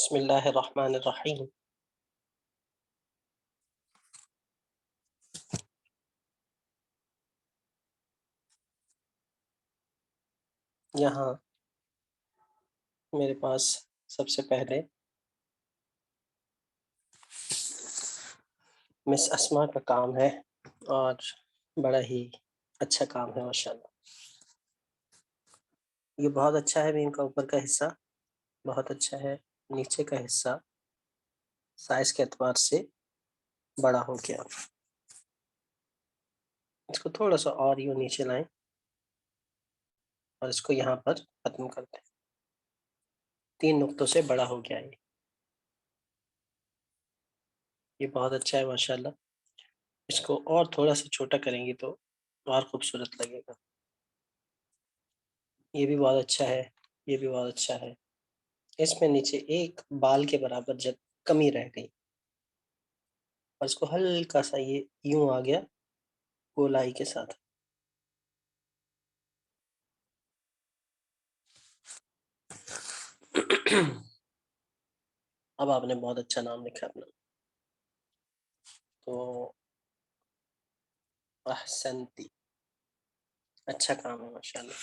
بسم اللہ الرحمن الرحیم۔ یہاں میرے پاس سب سے پہلے مس اسما کا کام ہے اور بڑا ہی اچھا کام ہے ماشاءاللہ۔ یہ بہت اچھا ہے، ان کا اوپر کا حصہ بہت اچھا ہے، نیچے کا حصہ سائز کے اعتبار سے بڑا ہو گیا۔ اس کو تھوڑا سا اور یوں نیچے لائیں اور اس کو یہاں پر ختم کر دیں۔ 3 نقطوں سے بڑا ہو گیا یہ بہت اچھا ہے ماشاءاللہ۔ اس کو اور تھوڑا سا چھوٹا کریں گی تو اور خوبصورت لگے گا۔ یہ بھی بہت اچھا ہے، یہ بھی بہت اچھا ہے۔ اس میں نیچے ایک بال کے برابر جب کمی رہ گئی اور اس کو ہلکا سا یہ یوں آ گیا گولائی کے ساتھ۔ اب آپ نے بہت اچھا نام لکھا اپنا، تو احسنتی، اچھا کام ہے ماشاءاللہ۔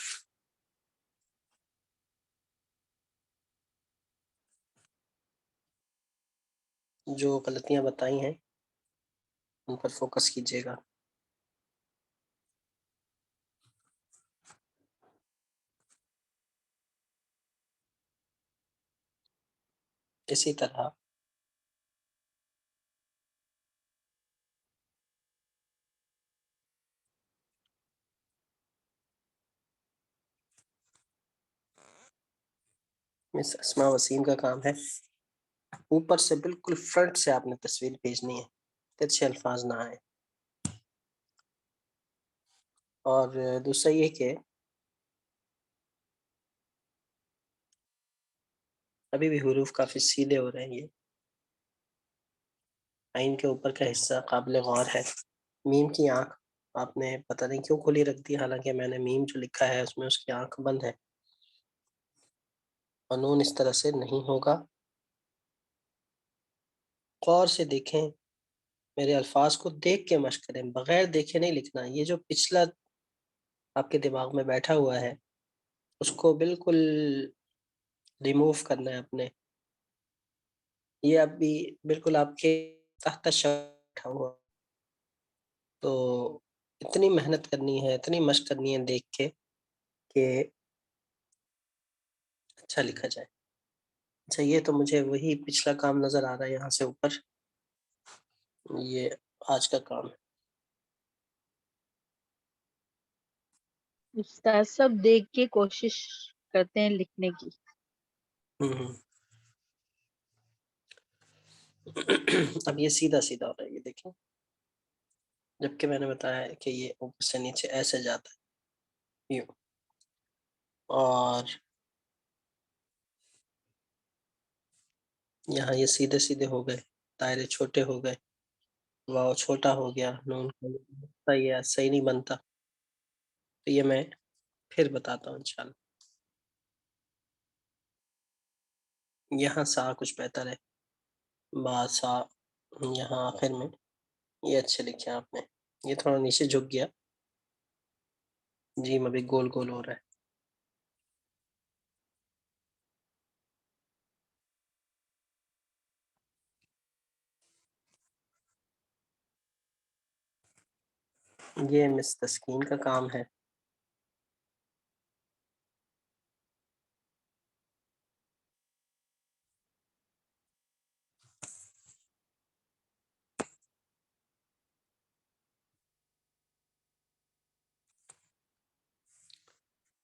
جو غلطیاں بتائی ہیں ان پر فوکس کیجیے گا۔ اسی طرح مس اسماء وسیم کا کام ہے، اوپر سے بالکل فرنٹ سے آپ نے تصویر بھیجنی ہے، ترچھے الفاظ نہ آئے۔ اور دوسرا یہ کہ ابھی بھی حروف کافی سیدھے ہو رہے ہیں۔ یہ عین کے اوپر کا حصہ قابل غور ہے۔ میم کی آنکھ آپ نے پتہ نہیں کیوں کھلی رکھ دی، حالانکہ میں نے میم جو لکھا ہے اس میں اس کی آنکھ بند ہے۔ قانون اس طرح سے نہیں ہوگا، غور سے دیکھیں، میرے الفاظ کو دیکھ کے مشق کریں، بغیر دیکھے نہیں لکھنا۔ یہ جو پچھلا آپ کے دماغ میں بیٹھا ہوا ہے اس کو بالکل ریموو کرنا ہے اپنے۔ یہ اب بھی بالکل آپ کے تحت بیٹھا ہوا، تو اتنی محنت کرنی ہے، اتنی مشق کرنی ہے دیکھ کے کہ اچھا لکھا جائے۔ اچھا، یہ تو مجھے وہی پچھلا کام نظر آ رہا ہے یہاں سے اوپر، یہ آج کا کام ہے۔ استاد سب دیکھ کے کوشش کرتے ہیں لکھنے کی۔ اب یہ سیدھا سیدھا ہو رہا ہے، یہ دیکھیں، جبکہ میں نے بتایا ہے کہ یہ اوپر سے نیچے ایسے جاتا ہے یوں، اور یہاں یہ سیدھے سیدھے ہو گئے، دائرے چھوٹے ہو گئے، واو چھوٹا ہو گیا، نون صحیح ہے، صحیح نہیں بنتا، تو یہ میں پھر بتاتا ہوں انشاءاللہ۔ یہاں سا کچھ بہتر ہے، با سا یہاں آخر میں، یہ اچھے لکھے آپ نے۔ یہ تھوڑا نیچے جھک گیا، جی میں بھی گول گول ہو رہا ہے۔ یہ مس تسکین کا کام ہے۔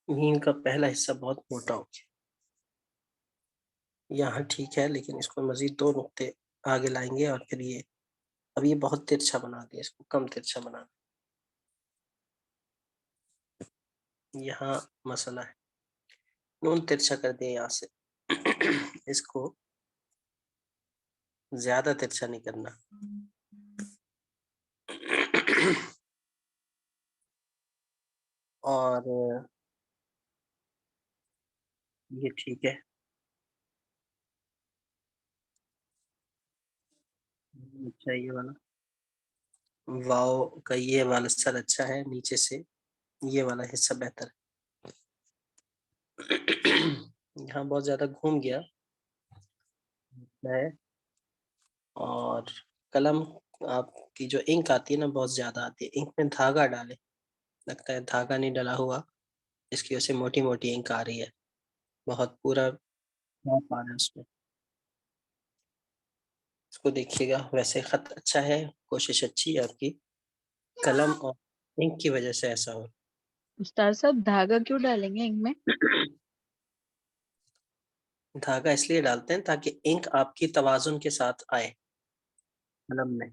میم کا پہلا حصہ بہت موٹا ہو گیا، یہاں ٹھیک ہے، لیکن اس کو مزید 2 نقطے آگے لائیں گے اور پھر یہ اب یہ بہت ترچھا بنا دیا، اس کو کم ترچھا بنا دیا۔ یہاں مسئلہ ہے، نون ترچھا کر دیا یہاں سے، اس کو زیادہ ترچھا نہیں کرنا۔ اور یہ ٹھیک ہے، اچھا یہ والا واو کا یہ والا سر اچھا ہے، نیچے سے یہ والا حصہ بہتر ہے۔ یہاں بہت زیادہ گھوم گیا ہے، اور قلم آپ کی جو انک آتی ہے نا بہت زیادہ آتی ہے، انک میں دھاگا ڈالے، لگتا ہے دھاگا نہیں ڈلا ہوا، اس کی وجہ سے موٹی موٹی انک آ رہی ہے، بہت پورا ڈراپ آ رہا ہے اس میں۔ اس کو دیکھیے گا، ویسے خط اچھا ہے، کوشش اچھی ہے آپ کی، قلم اور انک کی وجہ سے ایسا ہو۔ استاد صاحب دھاگا کیوں ڈالیں گے انک میں؟ دھاگا اس لیے ڈالتے ہیں تاکہ انک آپ کی توازن کے ساتھ آئے قلم میں،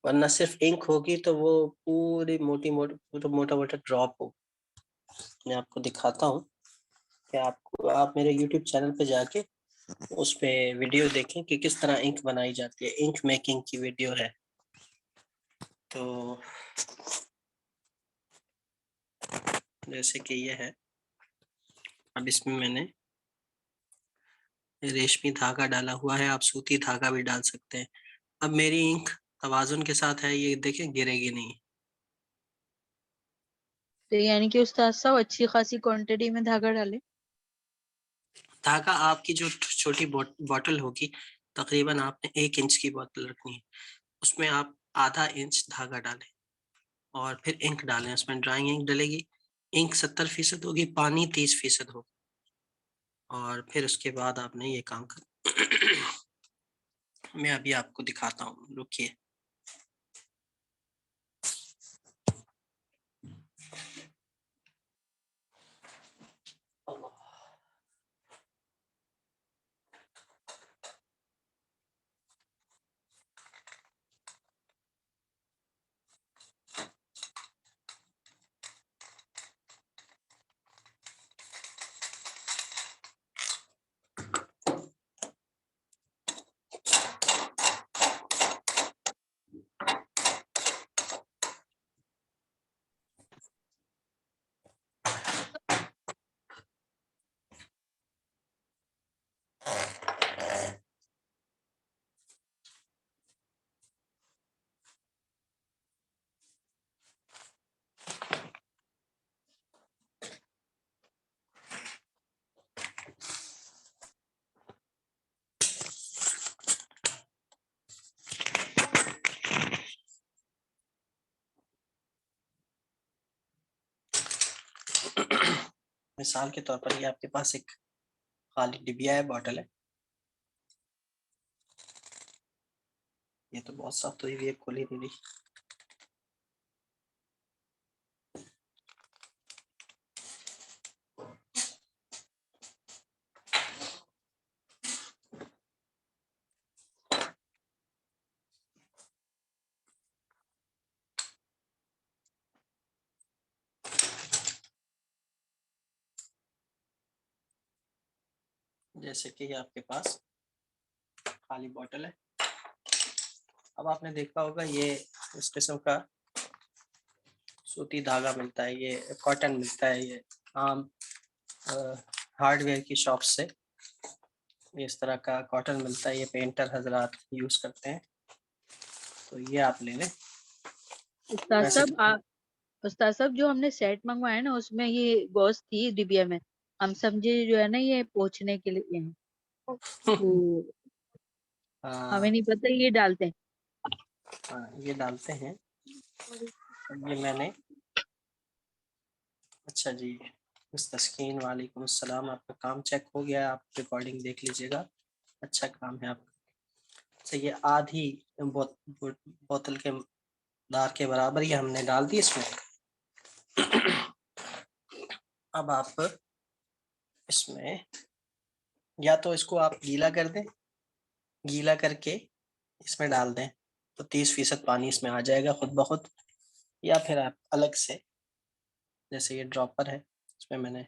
ورنہ صرف انک ہوگی تو وہ پوری موٹی موٹا موٹا ڈراپ ہو۔ میں آپ کو دکھاتا ہوں کہ آپ میرے یوٹیوب چینل پہ جا کے اس پہ ویڈیو دیکھیں کہ کس طرح انک بنائی جاتی ہے، انک میکنگ کی ویڈیو ہے۔ تو جیسے کہ یہ ہے، اب اس میں نے ریشمی دھاگا ڈالا ہوا ہے، آپ سوتی دھاگا بھی ڈال سکتے ہیں۔ اب میری انک توازن کے ساتھ ہے، یہ دیکھیں گرے گی نہیں۔ تو یعنی کہ استاد صاحب اچھی خاصی کوانٹٹی میں دھاگا ڈالیں؟ دھاگا آپ کی جو چھوٹی بوٹل ہوگی، تقریباً آپ نے 1 انچ کی بوتل رکھنی ہے، اس میں آپ آدھا انچ دھاگا ڈالیں اور پھر انک ڈالیں، اس میں ڈرائنگ انک ڈلے گی، انک 70% ہوگی، پانی 30% ہوگا، اور پھر اس کے بعد آپ نے یہ کام کر میں ابھی آپ کو دکھاتا ہوں، رکیے۔ مثال کے طور پر یہ آپ کے پاس ایک خالی ڈبیا ہے، بوٹل ہے، یہ تو بہت سخت ہوئی ہوئی ہے، کھلی نہیں رہی۔ جیسے کہ یہ آپ کے پاس خالی بوٹل ہے، اب آپ نے دیکھا ہوگا یہ اس قسم کا سوتی دھاگا ملتا ہے، یہ کاٹن ملتا ہے، یہ عام ہارڈ ویئر کی شاپ سے اس طرح کا کاٹن ملتا ہے، یہ پینٹر حضرات یوز کرتے ہیں، تو یہ آپ لے لیں۔ استاد ویسے صاحب استاد صاحب جو ہم نے سیٹ منگوایا نا اس میں یہ گوشت تھی ڈبیا میں، ہم سمجھے جو ہے نا یہ پوچھنے کے لیے ہیں، تو ہمیں نہیں پتہ یہ ڈالتے ہیں۔ یہ ڈالتے ہیں، یہ میں نے، اچھا جی، مس تسکین وعلیکم السلام، آپ کا کام چیک ہو گیا، آپ ریکارڈنگ دیکھ لیجیے گا، اچھا کام ہے آپ کا۔ اچھا یہ آدھی بوتل کے دار کے برابر یہ ہم نے ڈال دی اس میں۔ اب آپ اس میں یا تو اس کو آپ گیلا کر دیں، گیلا کر کے اس میں ڈال دیں تو 30% پانی اس میں آ جائے گا خود بخود، یا پھر آپ الگ سے، جیسے یہ ڈراپر ہے اس میں میں نے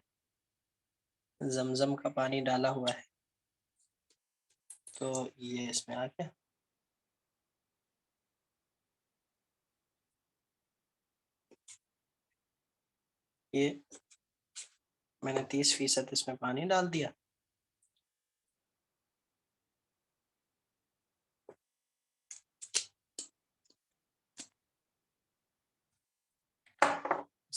زمزم کا پانی ڈالا ہوا ہے، تو یہ اس میں آ گیا، یہ میں نے 30% اس میں پانی ڈال دیا،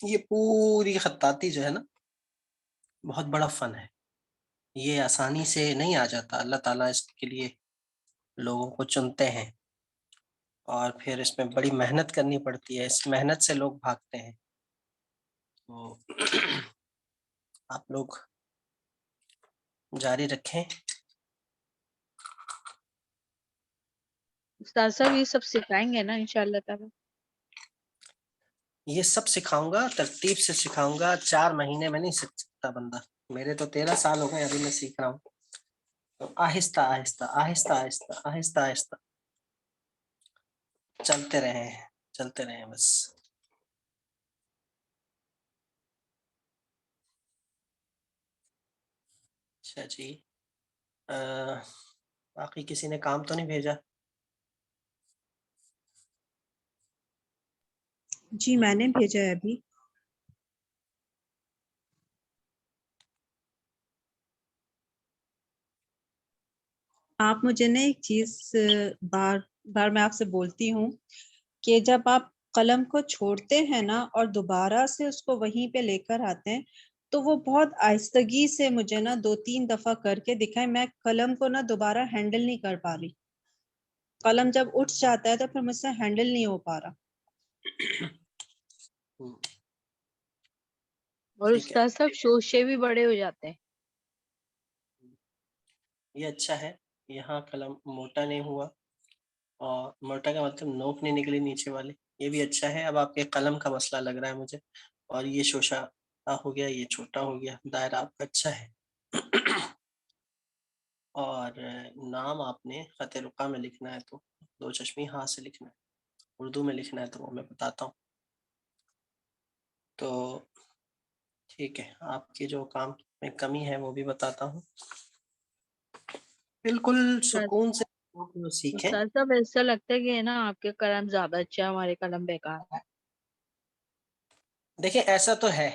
یہ پوری خطاطی جو ہے نا بہت بڑا فن ہے، یہ آسانی سے نہیں آ جاتا، اللہ تعالیٰ اس کے لیے لوگوں کو چنتے ہیں اور پھر اس میں بڑی محنت کرنی پڑتی ہے، اس محنت سے لوگ بھاگتے ہیں. تو آپ لوگ جاری رکھیں. استاد صاحب یہ سب سکھائیں گے نا انشاءاللہ تعالی؟ یہ سب سکھاؤں گا، ترتیب سے سکھاؤں گا. 4 مہینے میں نہیں سیکھ سکتا بندہ، میرے تو 13 سال ہو گئے ابھی میں سیکھ رہا ہوں. تو آہستہ آہستہ آہستہ آہستہ آہستہ آہستہ چلتے رہیں بس. اچھا جی، باقی کسی نے کام تو نہیں بھیجا؟ جی میں نے بھیجا ہے ابھی. آپ مجھے نا ایک چیز بار بار میں آپ سے بولتی ہوں کہ جب آپ قلم کو چھوڑتے ہیں نا اور دوبارہ سے اس کو وہیں پہ لے کر آتے ہیں تو وہ بہت آہستگی سے مجھے نا 2-3 دفعہ کر کے دکھائیں. میں قلم کو نا دوبارہ ہینڈل نہیں کر پا رہی. قلم جب اٹھ جاتا ہے تو پھر مجھ سے ہینڈل نہیں ہو پا رہا. اور ٹھیک ہے، استاد صاحب شوشے بھی بڑے ہو جاتے ہیں. یہ اچھا ہے. یہاں قلم موٹا نہیں ہوا، اور موٹا کا مطلب نوک نہیں نکلی نیچے والے، یہ بھی اچھا ہے. اب آپ کے قلم کا مسئلہ لگ رہا ہے مجھے، اور یہ شوشہ ہو گیا، یہ چھوٹا ہو گیا. دائرہ آپ کا اچھا ہے. اور نام آپ نے خط رقعہ میں لکھنا ہے تو 2 چشمی ہاتھ سے لکھنا ہے. اردو میں لکھنا ہے تو وہ میں بتاتا ہوں. تو ٹھیک ہے، آپ کی جو کام میں کمی ہے وہ بھی بتاتا ہوں. بالکل سکون سے سیکھیں. استاد صاحب ایسا لگتا ہے کہ نا آپ کے قلم زیادہ اچھا ہے، ہمارے قلم بیکار ہے. دیکھیں ایسا تو ہے،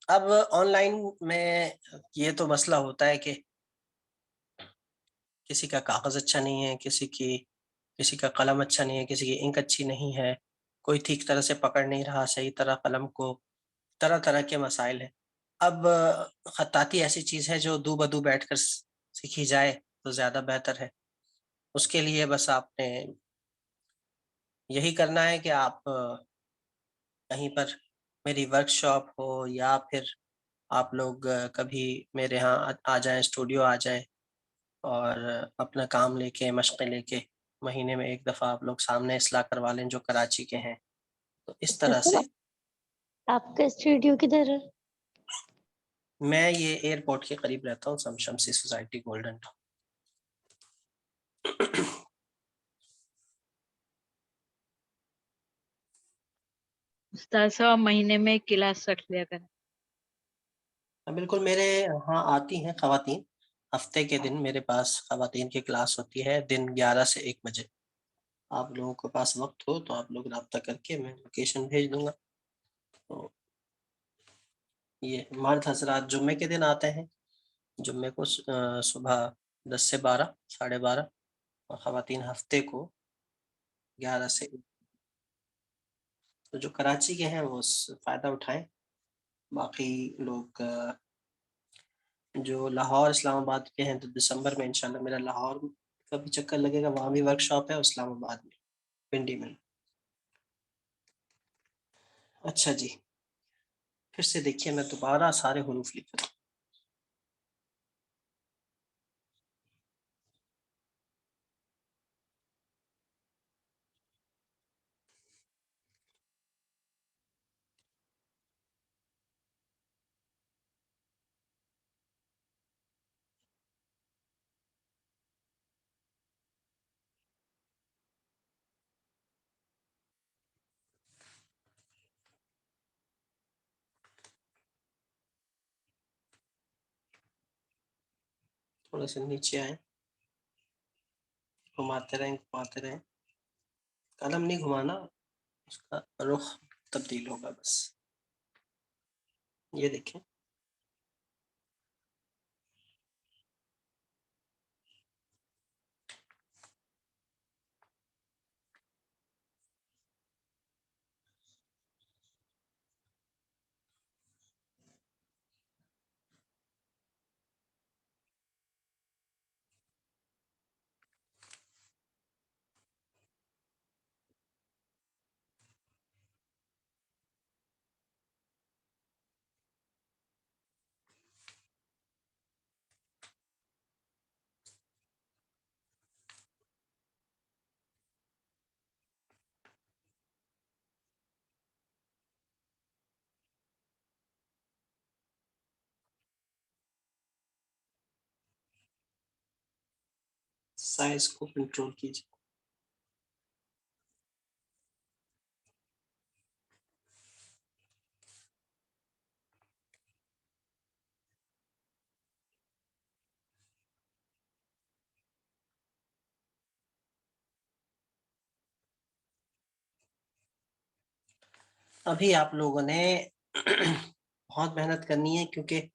اب آن لائن میں یہ تو مسئلہ ہوتا ہے کہ کسی کا کاغذ اچھا نہیں ہے، کسی کا قلم اچھا نہیں ہے، کسی کی انک اچھی نہیں ہے، کوئی ٹھیک طرح سے پکڑ نہیں رہا صحیح طرح قلم کو، طرح طرح کے مسائل ہیں. اب خطاطی ایسی چیز ہے جو دو بدو بیٹھ کر سیکھی جائے تو زیادہ بہتر ہے. اس کے لیے بس آپ نے یہی کرنا ہے کہ آپ کہیں پر میری ورک شاپ ہو یا پھر آپ لوگ کبھی میرے ہاں آ جائیں، اسٹوڈیو آ جائیں اور اپنا کام لے کے مشقیں لے کے مہینے میں 1 دفعہ آپ لوگ سامنے اصلاح کروا لیں جو کراچی کے ہیں. تو اس طرح سے آپ کا اسٹوڈیو کدھر ہے؟ میں یہ ایئرپورٹ کے قریب رہتا ہوں، شمسی سوسائٹی گولڈن ٹاؤن. استاد صاحب مہینے میں 1 کلاس رکھ لیا کریں. بالکل، میرے ہاں آتی ہیں خواتین، ہفتے کے دن میرے پاس خواتین کی کلاس ہوتی ہے، دن 11 سے 1 بجے. آپ لوگوں کے پاس وقت ہو تو آپ لوگ رابطہ کر کے میں لوکیشن بھیج دوں گا. تو یہ مرد حضرات جمعے کے دن آتے ہیں، جمعے کو صبح 10 سے 12، 12:30، اور خواتین ہفتے کو 11 سے 1. تو جو کراچی کے ہیں وہ فائدہ اٹھائیں. باقی لوگ جو لاہور اسلام آباد کے ہیں تو دسمبر میں انشاءاللہ میرا لاہور کا بھی چکر لگے گا، وہاں بھی ورک شاپ ہے، اور اسلام آباد میں پنڈی میں. اچھا جی، پھر سے دیکھیے میں دوبارہ سارے حروف لکھ رہا ہوں. تھوڑا سا نیچے آئیں، گھماتے رہیں. قلم نہیں گھمانا، اس کا رخ تبدیل ہوگا بس. یہ دیکھیں سائز کو کنٹرول کیجیے. ابھی آپ لوگوں نے بہت محنت کرنی ہے، کیونکہ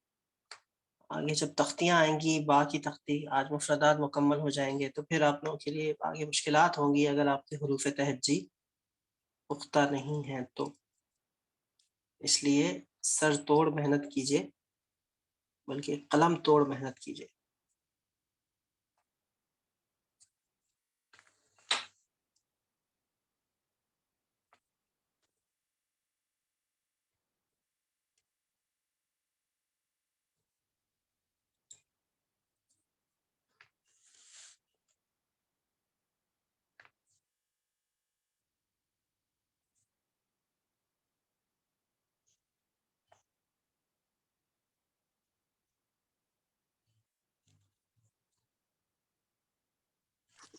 آگے جب تختیاں آئیں گی، باقی تختی آج مفردات مکمل ہو جائیں گے تو پھر آپ لوگوں کے لیے آگے مشکلات ہوں گی اگر آپ کے حروف تہجی پختہ نہیں ہیں تو. اس لیے سر توڑ محنت کیجیے، بلکہ قلم توڑ محنت کیجیے.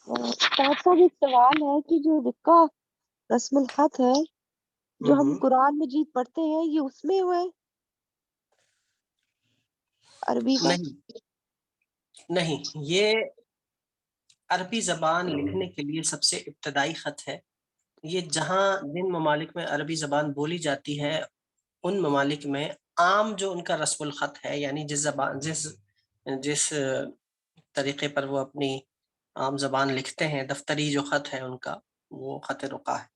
استاد صاحب ایک سوال ہے کہ جو رقہ رسم الخط ہے جو ہم قرآن مجید پڑھتے ہیں یہ اس میں ہے عربی کا؟ نہیں، یہ عربی زبان لکھنے کے لیے سب سے ابتدائی خط ہے. یہ جہاں جن ممالک میں عربی زبان بولی جاتی ہے ان ممالک میں عام جو ان کا رسم الخط ہے، یعنی جس طریقے پر وہ اپنی عام زبان لکھتے ہیں، دفتری جو خط ہے ان کا، وہ خط رقہ ہے.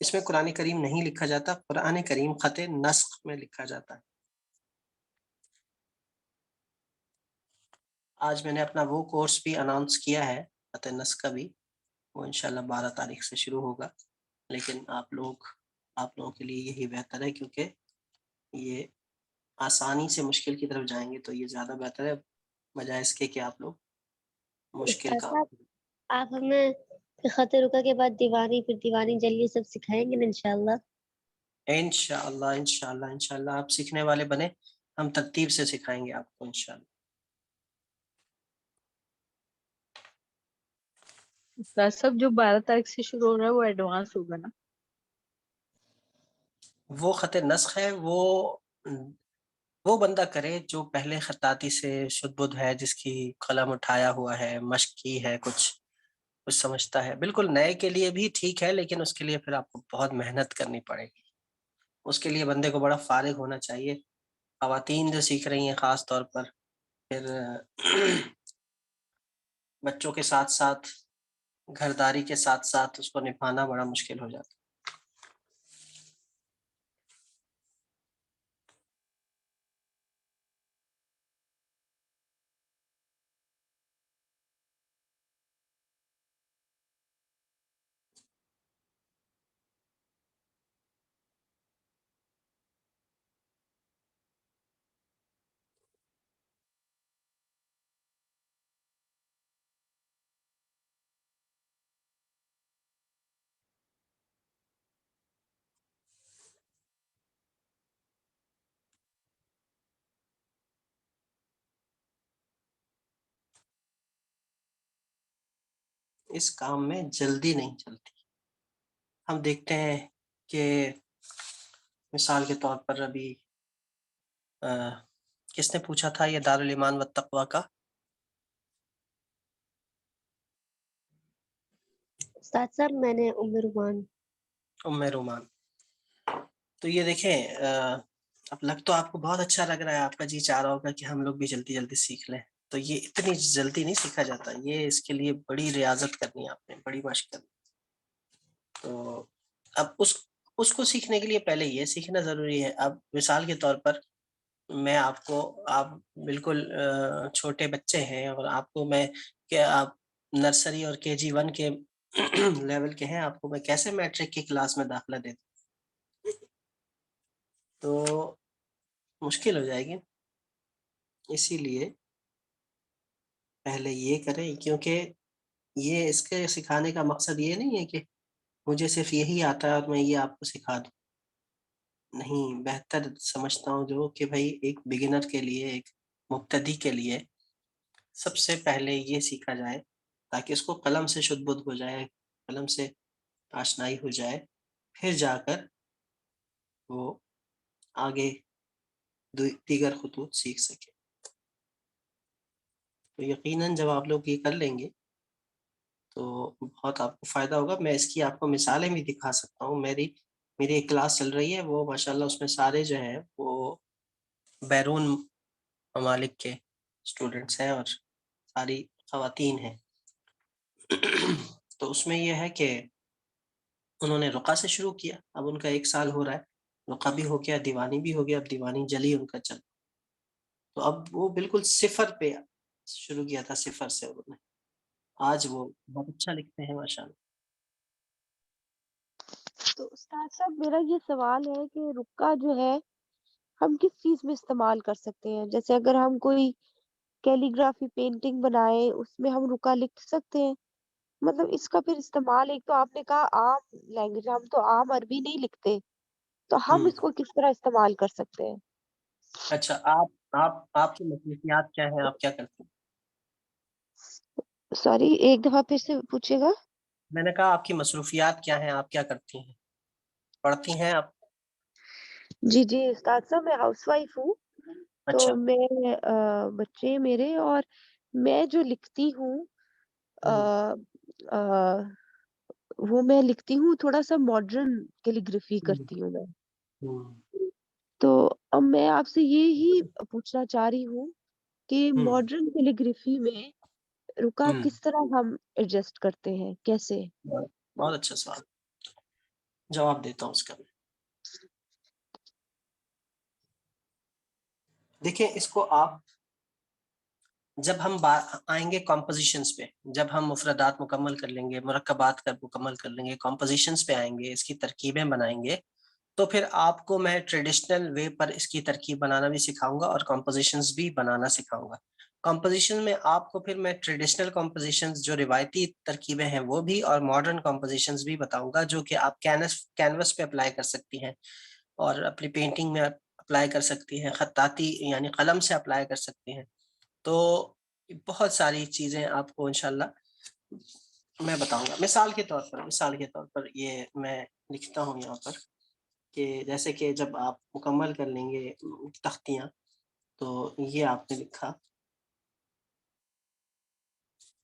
اس میں قرآن کریم نہیں لکھا جاتا، قرآن کریم خط نسخ میں لکھا جاتا ہے. آج میں نے اپنا وہ کورس بھی اناؤنس کیا ہے خط نسخ کا بھی، وہ انشاءاللہ 12 تاریخ سے شروع ہوگا. لیکن آپ لوگوں کے لیے یہی بہتر ہے، کیونکہ یہ آسانی سے مشکل کی طرف جائیں گے تو یہ زیادہ بہتر ہے، بجائے اس کے کہ آپ لوگ مشکل استاد کام. صاحب آپ ہمیں خط رکا کے بعد دیوانی، پھر دیوانی جلی سب سکھائیں گے نا انشاءاللہ؟ انشاءاللہ آپ سیکھنے والے بنے، ہم ترتیب سے سکھائیں گے آپ کو انشاءاللہ. استاد صاحب جو 12 تاریخ سے شروع ہو رہا ہے وہ ایڈوانس ہوگا نا؟ وہ خط نسخ ہے، وہ بندہ کرے جو پہلے خطاطی سے شد بدھ ہے، جس کی قلم اٹھایا ہوا ہے، مشق کی ہے، کچھ سمجھتا ہے. بالکل نئے کے لیے بھی ٹھیک ہے، لیکن اس کے لیے پھر آپ کو بہت محنت کرنی پڑے گی. اس کے لیے بندے کو بڑا فارغ ہونا چاہیے. خواتین جو سیکھ رہی ہیں خاص طور پر، پھر بچوں کے ساتھ ساتھ گھرداری کے ساتھ ساتھ اس کو نبھانا بڑا مشکل ہو جاتا ہے. اس کام میں جلدی نہیں چلتی. ہم دیکھتے ہیں کہ مثال کے طور پر ابھی کس نے پوچھا تھا یہ دارالایمان والتقویٰ کا؟ استاد صاحب میں نے ام رومان. تو یہ دیکھیں، اب لگ تو آپ کو بہت اچھا لگ رہا ہے، آپ کا جی چاہ رہا ہوگا کہ ہم لوگ بھی جلدی جلدی سیکھ لیں. تو یہ اتنی جلدی نہیں سیکھا جاتا، یہ اس کے لیے بڑی ریاضت کرنی ہے، آپ نے بڑی مشق کرنی. تو اب اس کو سیکھنے کے لیے پہلے یہ سیکھنا ضروری ہے. اب مثال کے طور پر میں آپ بالکل چھوٹے بچے ہیں، اور آپ کو میں کہ آپ نرسری اور KG1 کے لیول کے ہیں، آپ کو میں کیسے میٹرک کی کلاس میں داخلہ دے دوں؟ تو مشکل ہو جائے گی. اسی لیے پہلے یہ کریں، کیونکہ یہ اس کے سکھانے کا مقصد یہ نہیں ہے کہ مجھے صرف یہی آتا ہے اور میں یہ آپ کو سکھا دوں. نہیں، بہتر سمجھتا ہوں جو کہ بھائی ایک بگنر کے لیے، ایک مبتدی کے لیے سب سے پہلے یہ سیکھا جائے تاکہ اس کو قلم سے شد بدھ ہو جائے، قلم سے آشنائی ہو جائے، پھر جا کر وہ آگے دیگر خطوط سیکھ سکے۔ تو یقیناً جب آپ لوگ یہ کر لیں گے تو بہت آپ کو فائدہ ہوگا۔ میں اس کی آپ کو مثالیں بھی دکھا سکتا ہوں۔ میری ایک کلاس چل رہی ہے، وہ ماشاءاللہ اس میں سارے جو ہیں وہ بیرون ممالک کے اسٹوڈنٹس ہیں اور ساری خواتین ہیں۔ تو اس میں یہ ہے کہ انہوں نے رقیہ سے شروع کیا، اب ان کا 1 سال ہو رہا ہے، رقیہ بھی ہو گیا، دیوانی بھی ہو گیا، اب دیوانی جلی ان کا چل، تو اب وہ بالکل صفر پہ شروع کیا تھا، صفر سے انہوں نے، آج وہ بہت اچھا لکھتے ہیں ماشاءاللہ۔ تو استاد صاحب میرا یہ سوال ہے کہ رقہ جو ہے ہم کس چیز میں استعمال کر سکتے ہیں؟ جیسے اگر ہم کوئی کیلیگرافی پینٹنگ بنائے اس میں ہم رقہ لکھ سکتے ہیں؟ مطلب اس کا پھر استعمال، ایک تو آپ نے کہا عام لینگویج، ہم تو عام عربی نہیں لکھتے، تو ہم اس کو کس طرح استعمال کر سکتے ہیں؟ اچھا، آپ کی مصروفیات کیا ہیں، آپ کیا کرتے ہیں؟ سوری، ایک دفعہ پھر سے پوچھے گا۔ میں نے کہا آپ کی مصروفیات کیا ہیں، آپ کیا کرتی ہیں، پڑھتی ہیں آپ؟ جی جی استاد صاحب، میں ہاؤس وائف ہوں، تو اچھا، میں بچے میرے، اور میں جو لکھتی ہوں وہ میں لکھتی ہوں تھوڑا سا ماڈرن کیلیگرافی کرتی ہوں میں۔ تو اب میں آپ سے یہی پوچھنا چاہ رہی ہوں کہ ماڈرن کیلیگرافی میں رکا کس طرح ہم ایڈجسٹ کرتے ہیں، کیسے؟ بہت اچھا سوال، جواب دیتا ہوں اس کا۔ دیکھیں، اس کو آپ جب ہم آئیں گے کمپوزیشنز پہ، جب ہم مفردات مکمل کر لیں گے، مرکبات کا مکمل کر لیں گے، کمپوزیشنز پہ آئیں گے، اس کی ترکیبیں بنائیں گے، تو پھر آپ کو میں ٹریڈیشنل وے پر اس کی ترکیب بنانا بھی سکھاؤں گا اور کمپوزیشنز بھی بنانا سکھاؤں گا۔ کمپوزیشن میں آپ کو پھر میں ٹریڈیشنل کمپوزیشنز جو روایتی ترکیبیں ہیں وہ بھی، اور ماڈرن کمپوزیشنز بھی بتاؤں گا، جو کہ آپ کینوس پہ اپلائی کر سکتی ہیں اور اپنی پینٹنگ میں اپلائی کر سکتی ہیں، خطاطی یعنی قلم سے اپلائی کر سکتی ہیں۔ تو بہت ساری چیزیں آپ کو انشاءاللہ میں بتاؤں گا۔ مثال کے طور پر یہ میں لکھتا ہوں یہاں پر کہ جیسے کہ جب آپ مکمل کر لیں گے تختیاں، تو یہ آپ نے لکھا،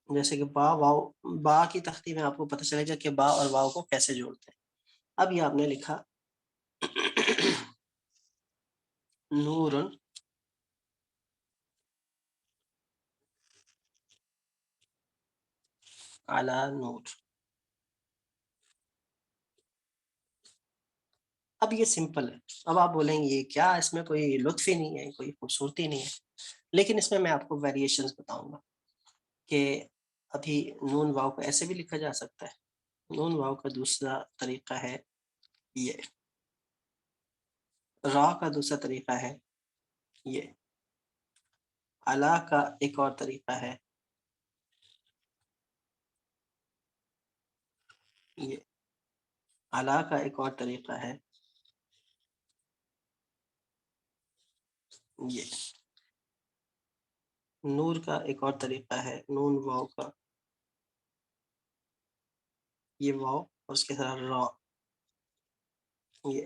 جیسے کہ با واو، با کی تختی میں آپ کو پتہ چلے گا کہ با اور واو کو کیسے جوڑتے ہیں۔ اب یہ آپ نے لکھا نور علی نور۔ اب یہ سمپل ہے، اب آپ بولیں گے یہ کیا، اس میں کوئی لطف ہی نہیں ہے، کوئی خوبصورتی نہیں ہے، لیکن اس میں آپ کو ویریشنز بتاؤں گا کہ ابھی نون واو کو ایسے بھی لکھا جا سکتا ہے، نون واو کا دوسرا طریقہ ہے یہ، را کا دوسرا طریقہ ہے یہ، علا کا ایک اور طریقہ ہے یہ، علا کا ایک اور طریقہ ہے یہ، نور کا ایک اور طریقہ ہے، نون واو کا یہ واو اور اس کے ساتھ را یہ۔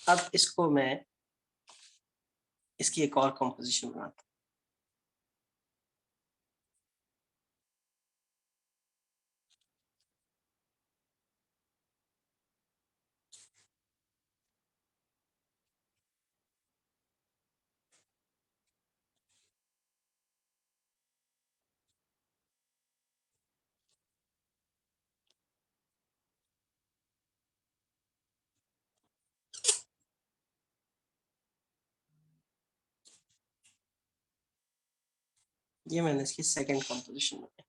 اب اس کو میں اس کی ایک اور کمپوزیشن بناتا ہوں۔ یہ میں نے اس کی سیکنڈ کمپوزیشن بنائی،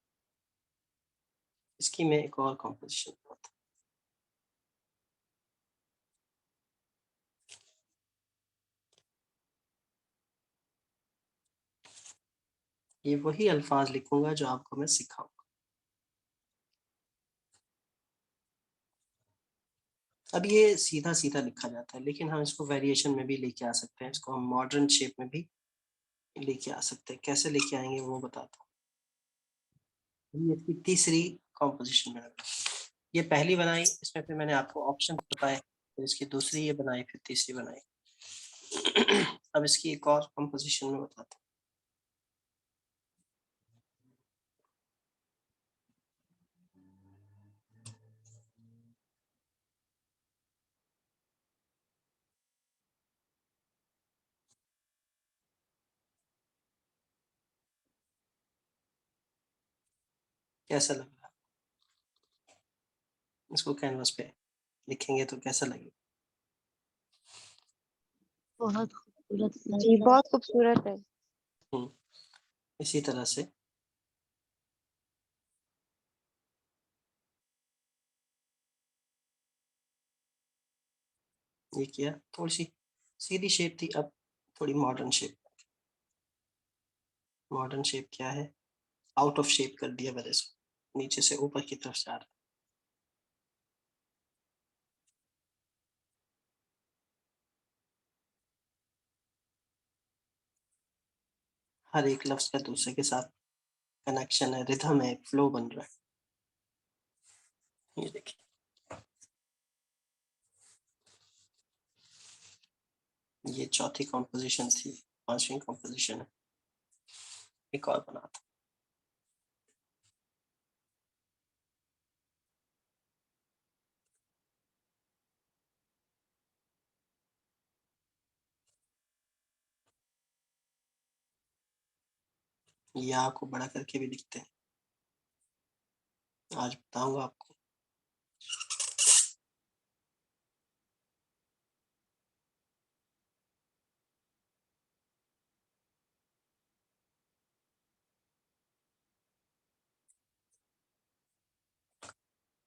اس کی میں ایک اور کمپوزیشن بناتا ہوں۔ یہ وہی الفاظ لکھوں گا جو آپ کو میں سکھاؤں گا۔ اب یہ سیدھا سیدھا لکھا جاتا ہے، لیکن ہم اس کو ویریشن میں بھی لے کے آ سکتے ہیں، اس کو ہم ماڈرن شیپ میں بھی لے کے آ سکتے ہیں۔ کیسے لے کے آئیں گے وہ بتاتا ہوں۔ یہ اس کی تیسری کمپوزیشن میں لگا. یہ پہلی بنائی، اس میں پھر میں نے آپ کو آپشن بتائے، پھر اس کی دوسری یہ بنائی، پھر تیسری بنائی. اب اس کی ایک اور کمپوزیشن میں بتاتا ہوں. کیسا لگ رہا ہے؟ اس کو کینوس پہ لکھیں گے تو کیسا لگے گا؟ بہت خوبصورت جی بہت خوبصورت ہے. اسی طرح سے یہ کیا، تھوڑی سی سیدھی شیپ تھی، اب تھوڑی ماڈرن شیپ. ماڈرن شیپ کیا ہے؟ آؤٹ آف شیپ کر دیا میں نے اس کو، نیچے سے اوپر کی طرف سے آ رہا. ہر ایک لفظ کا دوسرے کے ساتھ کنیکشن ہے، ردھم ہے، فلو بن رہا ہے. یہ دیکھیں، یہ چوتھی کمپوزیشن تھی، پانچویں کمپوزیشن ہے. ایک اور بناتا. یا کو بڑا کر کے بھی لکھتے ہیں، آج بتاؤں گا آپ کو.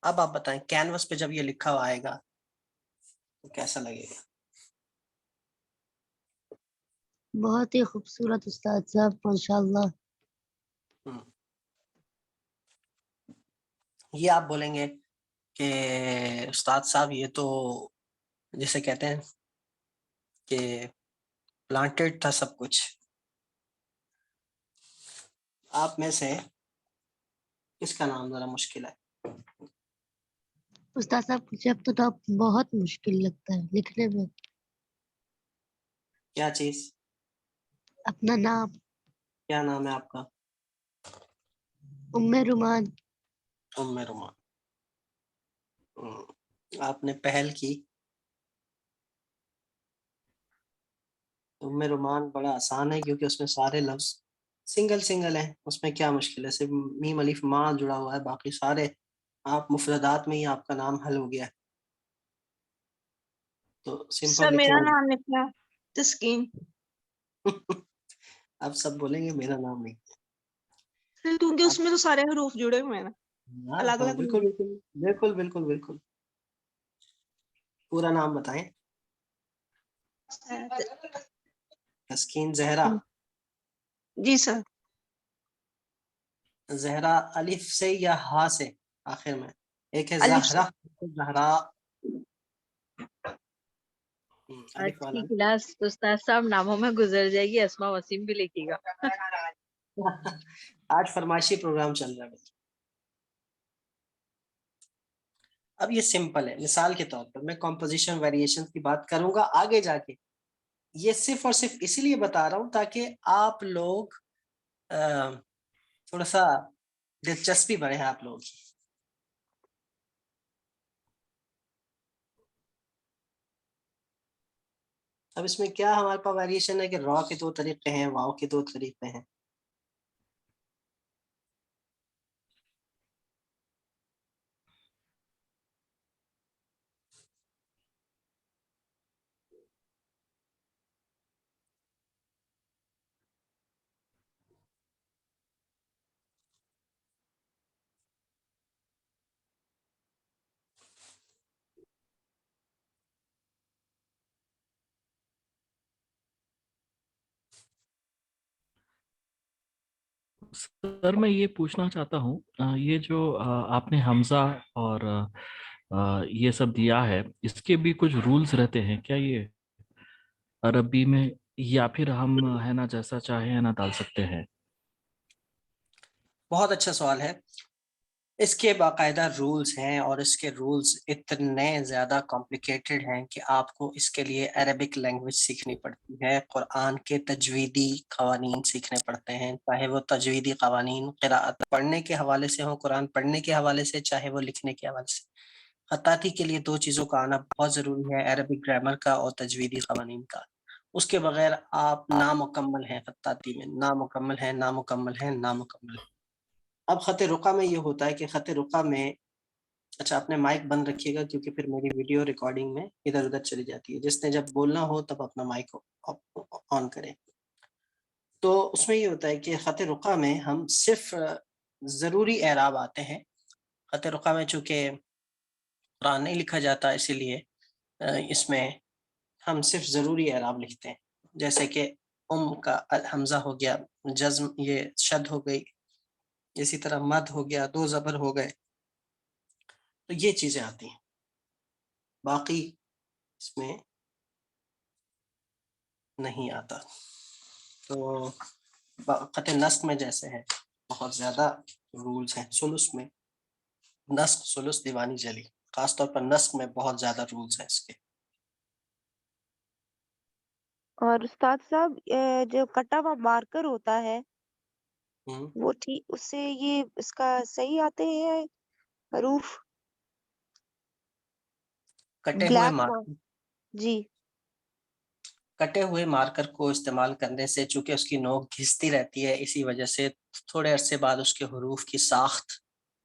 اب آپ بتائیں کینوس پہ جب یہ لکھا ہوا آئے گا تو کیسا لگے گا؟ بہت ہی خوبصورت استاد صاحب، ماشاءاللہ. یہ آپ بولیں گے کہ استاد صاحب یہ تو جسے کہتے ہیں کہ پلانٹڈ تھا سب کچھ. آپ میں سے کس کا نام ذرا مشکل ہے؟ استاد صاحب مجھے اب تو بہت مشکل لگتا ہے لکھنے میں. کیا چیز؟ اپنا نام. کیا نام ہے آپ کا؟ ام رومان. ام رومان. آپ نے پہل کی. ام رومان بڑا آسان ہے کیونکہ اس میں سارے لفظ سنگل سنگل ہیں، اس میں کیا مشکل ہے؟ صرف میم الف ماں جڑا ہوا ہے، باقی سارے آپ مفردات میں ہی آپ کا نام حل ہو گیا ہے. تو سر سمپل میرا لکھیں. نام لکھنا تسکین. آپ سب بولیں گے میرا نام نہیں. سر کیونکہ اس میں تو سارے حروف جڑے ہوئے ہیں نا، ہاں الگ ہاں، الگ بالکل بالکل بالکل بالکل بالکل. پورا نام بتائیں. تسکین زہرا. جی سر. زہرا الف سے یا ہا سے آخر میں؟ ایک ہے الف سے. زہرا، زہرا. آج الف والا کی کلاس استاد صاحب ناموں میں گزر جائے گی، اسما وسیم بھی لکھے گا. آج فرمائشی پروگرام چل رہا ہے. اب یہ سمپل ہے، مثال کے طور پر میں کمپوزیشن ویریشن کی بات کروں گا آگے جا کے. یہ صرف اور صرف اسی لیے بتا رہا ہوں تاکہ آپ لوگ تھوڑا سا دلچسپی بڑھے ہے آپ لوگوں کی. اب اس میں کیا ہمارے پاس ویریشن ہے کہ را کے دو طریقے ہیں، واو کے دو طریقے ہیں. سر میں یہ پوچھنا چاہتا ہوں، یہ جو آپ نے حمزہ اور یہ سب دیا ہے، اس کے بھی کچھ رولز رہتے ہیں کیا یہ عربی میں، یا پھر ہم ہے نا جیسا چاہے ہے نا ڈال سکتے ہیں؟ بہت اچھا سوال ہے. اس کے باقاعدہ رولز ہیں اور اس کے رولز اتنے زیادہ کمپلیکیٹڈ ہیں کہ آپ کو اس کے لیے عربک لینگویج سیکھنی پڑتی ہے. قرآن کے تجویدی قوانین سیکھنے پڑتے ہیں، چاہے وہ تجویدی قوانین قراءت پڑھنے کے حوالے سے ہوں، قرآن پڑھنے کے حوالے سے، چاہے وہ لکھنے کے حوالے سے. خطاطی کے لیے 2 چیزوں کا آنا بہت ضروری ہے، عربک گرامر کا اور تجویدی قوانین کا. اس کے بغیر آپ نامکمل ہیں، خطاطی میں نامکمل ہیں، نامکمل ہیں، نامکمل ہیں. اب خط رقعہ میں یہ ہوتا ہے کہ خط رقعہ میں، اچھا اپنے مائک بند رکھیے گا کیونکہ پھر میری ویڈیو ریکارڈنگ میں ادھر ادھر چلی جاتی ہے. جس نے جب بولنا ہو تب اپنا مائک آن کریں. تو اس میں یہ ہوتا ہے کہ خط رقعہ میں ہم صرف ضروری اعراب آتے ہیں. خط رقعہ میں چونکہ قرآن نہیں لکھا جاتا، اسی لیے اس میں ہم صرف ضروری اعراب لکھتے ہیں، جیسے کہ کا حمزہ ہو گیا، جزم یہ شد ہو گئی، اسی طرح مد ہو گیا، 2 زبر ہو گئے. تو یہ چیزیں آتی ہیں. باقی اس میں نہیں آتا. تو خط نسق میں جیسے ہے بہت زیادہ رولز ہیں. ثلث میں نسق، ثلث، دیوانی، جلی، خاص طور پر نسق میں بہت زیادہ رولز ہیں اس کے. اور استاد صاحب جو کٹا ہوا مارکر ہوتا ہے ہم، وہ ٹھیک، اس سے یہ اس کا صحیح آتے ہیں حروف؟ کٹے ہوئے بلیک مارکر جی. کٹے ہوئے مارکر کو استعمال کرنے سے چونکہ اس کی نوک گھستی رہتی ہے، اسی وجہ سے تھوڑے عرصے بعد اس کے حروف کی ساخت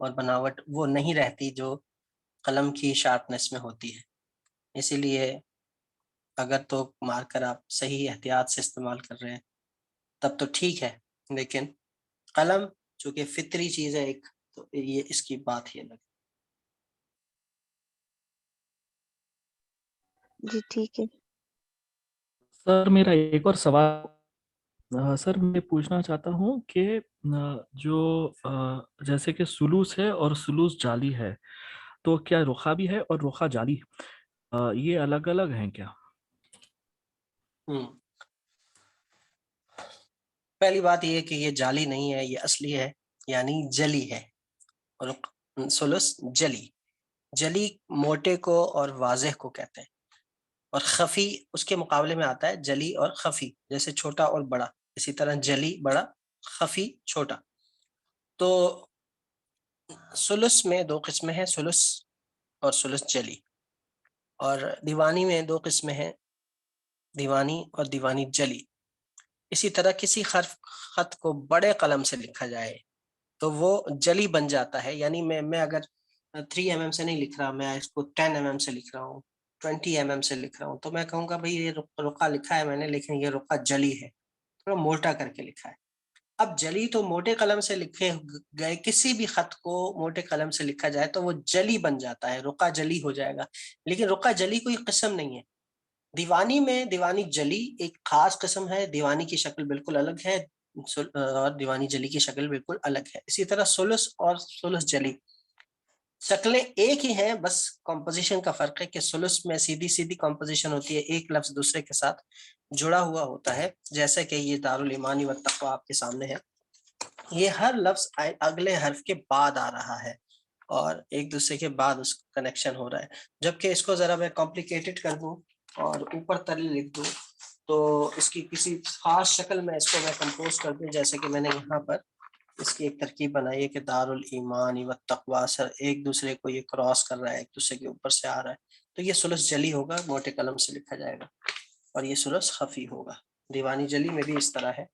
اور بناوٹ وہ نہیں رہتی جو قلم کی شارپنس میں ہوتی ہے. اسی لیے اگر تو مارکر آپ صحیح احتیاط سے استعمال کر رہے ہیں تب تو ٹھیک ہے، لیکن قلم چونکہ فطری چیز ہے ایک، تو یہ اس کی بات ہی الگ. جی ٹھیک ہے. سر میرا ایک اور سوال، سر میں پوچھنا چاہتا ہوں کہ جو جیسے کہ سلوس ہے اور سلوس جعلی ہے، تو کیا رخا بھی ہے اور رخا جعلی یہ الگ الگ ہیں کیا؟ پہلی بات یہ کہ یہ جعلی نہیں ہے، یہ اصلی ہے، یعنی جلی ہے. اور ثلث جلی، جلی موٹے کو اور واضح کو کہتے ہیں، اور خفی اس کے مقابلے میں آتا ہے. جلی اور خفی جیسے چھوٹا اور بڑا، اسی طرح جلی بڑا، خفی چھوٹا. تو ثلث میں 2 قسمیں ہیں، ثلث اور ثلث جلی. اور دیوانی میں 2 قسمیں ہیں، دیوانی اور دیوانی جلی. اسی طرح کسی خط کو بڑے قلم سے لکھا جائے تو وہ جلی بن جاتا ہے. یعنی میں اگر 3 mm سے نہیں لکھ رہا، میں اس کو 10 mm سے لکھ رہا ہوں، 20 mm سے لکھ رہا ہوں، تو میں کہوں گا بھئی یہ رقعہ لکھا ہے میں نے، لیکن یہ رقعہ جلی ہے، تھوڑا موٹا کر کے لکھا ہے. اب جلی تو موٹے قلم سے لکھے گئے کسی بھی خط کو موٹے قلم سے لکھا جائے تو وہ جلی بن جاتا ہے، رقعہ جلی ہو جائے گا. لیکن رقعہ جلی کوئی قسم نہیں ہے. دیوانی میں دیوانی جلی ایک خاص قسم ہے، دیوانی کی شکل بالکل الگ ہے اور دیوانی جلی کی شکل بالکل الگ ہے. اسی طرح ثلث اور ثلث جلی شکلیں ایک ہی ہیں، بس کمپوزیشن کا فرق ہے کہ ثلث میں سیدھی سیدھی کمپوزیشن ہوتی ہے، ایک لفظ دوسرے کے ساتھ جڑا ہوا ہوتا ہے، جیسے کہ یہ دارالایمان والتقویٰ آپ کے سامنے ہے. یہ ہر لفظ اگلے حرف کے بعد آ رہا ہے اور ایک دوسرے کے بعد اس کا کنیکشن ہو رہا ہے. جبکہ اس کو ذرا میں کمپلیکیٹڈ کر دوں اور اوپر تلی لکھ دوں تو اس کی کسی خاص شکل میں اس کو میں کمپوز کر دوں، جیسے کہ میں نے یہاں پر اس کی ایک ترکیب بنائی ہے کہ دارالایمان والتقویٰ، سر ایک دوسرے کو یہ کراس کر رہا ہے، ایک دوسرے کے اوپر سے آ رہا ہے. تو یہ ثلث جلی ہوگا، موٹے قلم سے لکھا جائے گا، اور یہ ثلث خفی ہوگا. دیوانی جلی میں بھی اس طرح ہے.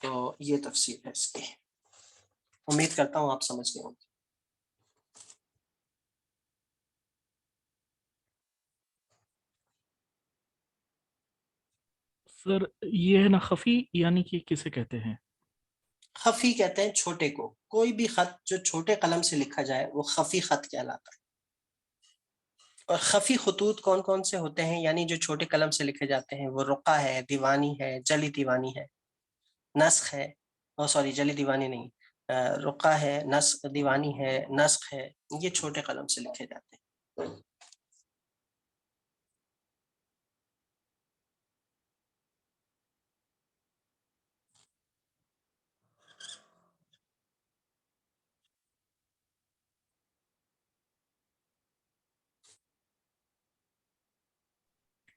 تو یہ تفصیل ہے اس کی. امید کرتا ہوں آپ سمجھ گئے ہوں. سر یہ ہے نا خفی، یعنی کہ کسے کہتے ہیں؟ خفی کہتے ہیں چھوٹے کو. کوئی بھی خط جو چھوٹے قلم سے لکھا جائے وہ خفی خط کہلاتا ہے. اور خفی خطوط کون کون سے ہوتے ہیں، یعنی جو چھوٹے قلم سے لکھے جاتے ہیں، وہ رقعہ ہے، دیوانی ہے، جلی دیوانی ہے، نسخ ہے، سوری جلی دیوانی نہیں، رقعہ ہے، نسخ دیوانی ہے، نسخ ہے. یہ چھوٹے قلم سے لکھے جاتے ہیں.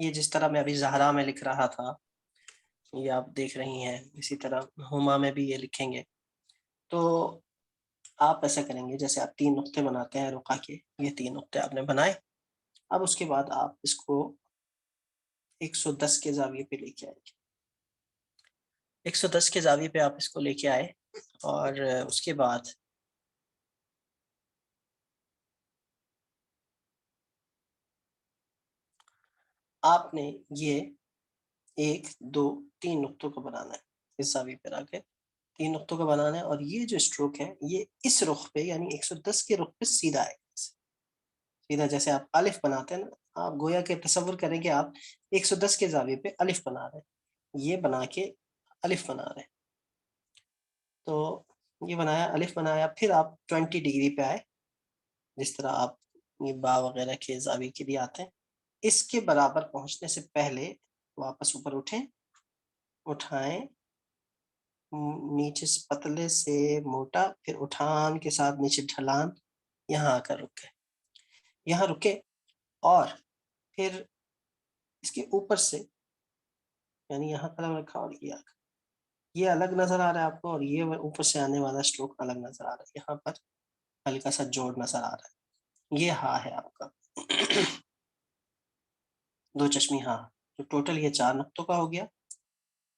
یہ جس طرح میں ابھی زہرا میں لکھ رہا تھا یہ آپ دیکھ رہی ہیں، اسی طرح ہما میں بھی یہ لکھیں گے. تو آپ ایسا کریں گے جیسے آپ 3 نقطے بناتے ہیں رقعہ کے، یہ 3 نقطے آپ نے بنائے. اب اس کے بعد آپ اس کو 110 کے زاویے پہ لے کے آئیں گے. 110 کے زاویے پہ آپ اس کو لے کے آئے اور اس کے بعد آپ نے یہ 1 2 3 نقطوں کو بنانا ہے. اس زاویے پہ آ کے 3 نقطوں کو بنانا ہے اور یہ جو اسٹروک ہے یہ اس رخ پہ یعنی 110 کے رخ پہ سیدھا ہے. سیدھا جیسے آپ الف بناتے ہیں نا، آپ گویا کہ تصور کریں کہ آپ 110 کے زاویے پہ الف بنا رہے ہیں. یہ بنا کے الف بنا رہے ہیں. تو یہ بنایا، الف بنایا، پھر آپ 20 ڈگری پہ آئے جس طرح آپ یہ با وغیرہ کے زاویے کے لیے آتے ہیں. اس کے برابر پہنچنے سے پہلے واپس اوپر اٹھائیں، نیچے سے پتلے سے موٹا، پھر اٹھان کے ساتھ نیچے ڈھلان، یہاں آ کر یہاں رکے اور پھر اس کے اوپر سے یعنی یہاں قلم رکھا اور یہ الگ نظر آ رہا ہے آپ کو، اور یہ اوپر سے آنے والا اسٹروک الگ نظر آ رہا ہے. یہاں پر ہلکا سا جوڑ نظر آ رہا ہے. یہ ہاں ہے آپ کا 2 چشمی ہاں. تو ٹوٹل یہ 4 نقطوں کا ہو گیا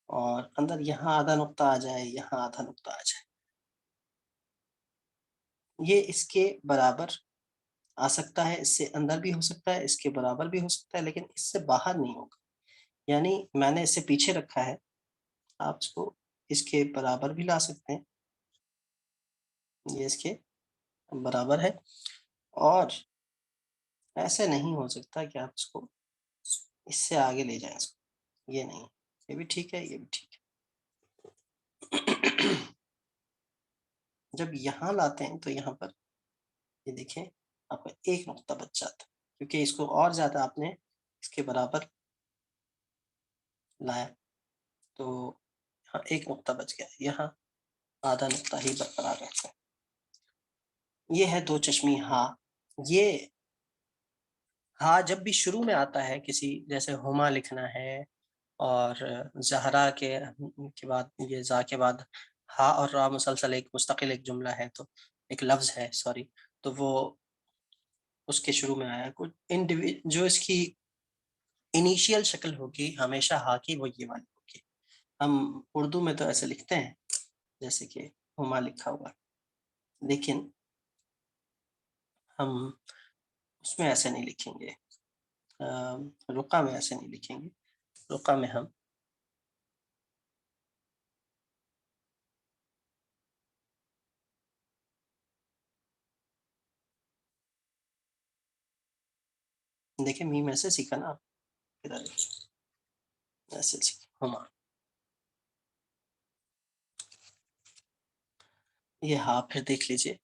اور اندر یہاں آدھا نقطہ آ جائے، یہاں آدھا نقطہ آ جائے. یہ اس کے برابر آ سکتا ہے، اس سے اندر بھی ہو سکتا ہے، اس کے برابر بھی ہو سکتا ہے، لیکن اس سے باہر نہیں ہوگا. یعنی میں نے اسے پیچھے رکھا ہے، آپ اس کو اس کے برابر بھی لا سکتے ہیں. یہ اس کے برابر ہے اور ایسے نہیں ہو سکتا کہ آپ اس کو اس سے آگے لے جائیں اس کو. یہ نہیں، یہ بھی ٹھیک ہے، یہ بھی ٹھیک ہے. جب یہاں لاتے ہیں تو یہاں پر یہ دیکھیں آپ کا 1 نقطہ بچ جاتا ہے کیونکہ اس کو اور زیادہ آپ نے اس کے برابر لایا تو یہاں 1 نقطہ بچ گیا، یہاں آدھا نقطہ ہی برقرار رہتا ہے. یہ ہے 2 چشمی ہاں. یہ ہاں جب بھی شروع میں آتا ہے کسی، جیسے ہما لکھنا ہے اور زہرا کے بعد یہ زا کے بعد ہا اور را مسلسل ایک مستقل ایک جملہ ہے، تو ایک لفظ ہے سوری، تو وہ اس کے شروع میں آیا. کچھ جو اس کی انیشیل شکل ہوگی ہمیشہ ہا کی وہ یہ والی ہوگی. ہم اردو میں تو ایسے لکھتے ہیں جیسے کہ ہما لکھا ہوا، لیکن ہم اس میں ایسے نہیں لکھیں گے، رقعہ میں ایسے نہیں لکھیں گے. رقعہ میں ہم دیکھیں میم ایسے سیکھا نا آپ، ایسے سیکھا ہما. یہ ہاں پھر دیکھ لیجئے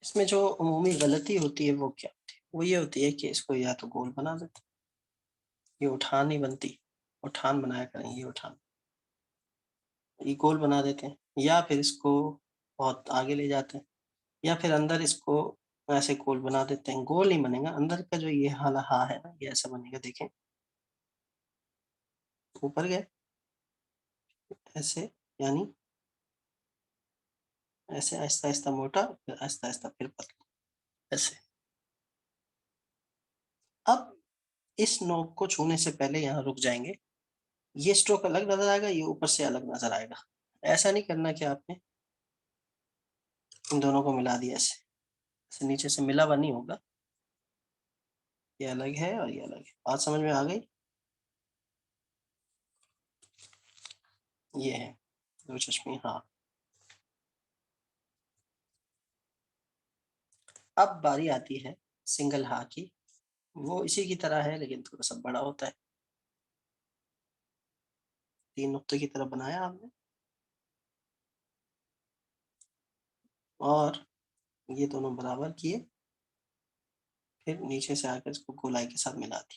اس میں جو عمومی غلطی ہوتی ہے وہ کیا ہوتی ہے؟ وہ یہ ہوتی ہے کہ اس کو یا تو گول بنا دیتے، یہ اٹھان نہیں بنتی، اٹھان بنایا کریں، یہ اٹھان یہ گول بنا دیتے ہیں، یا پھر اس کو بہت آگے لے جاتے ہیں، یا پھر اندر اس کو ایسے گول بنا دیتے ہیں. گول نہیں بنے گا، اندر کا جو یہ حالہ ہا ہے نا یہ ایسا بنے گا. دیکھیں اوپر گئے ایسے، یعنی ایسے آہستہ آہستہ موٹا، پھر آہستہ آہستہ پھر پتلا ایسے. اب اس نوک کو چھونے سے پہلے یہاں رک جائیں گے. یہ اسٹروک الگ نظر آئے گا، یہ اوپر سے الگ نظر آئے گا. ایسا نہیں کرنا کہ آپ نے ان دونوں کو ملا دیا ایسے نیچے سے ملا ہوا نہیں ہوگا. یہ الگ ہے اور یہ الگ ہے. بات سمجھ میں آ گئی؟ یہ ہے 2 چشمی ہاں. اب باری آتی ہے سنگل ہا کی. وہ اسی کی طرح ہے لیکن تھوڑا سا بڑا ہوتا ہے. 3 نقطے کی طرف بنایا آپ نے اور یہ دونوں برابر کیے، پھر نیچے سے آ کر اس کو گولائی کے ساتھ ملا دی.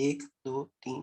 1 2 3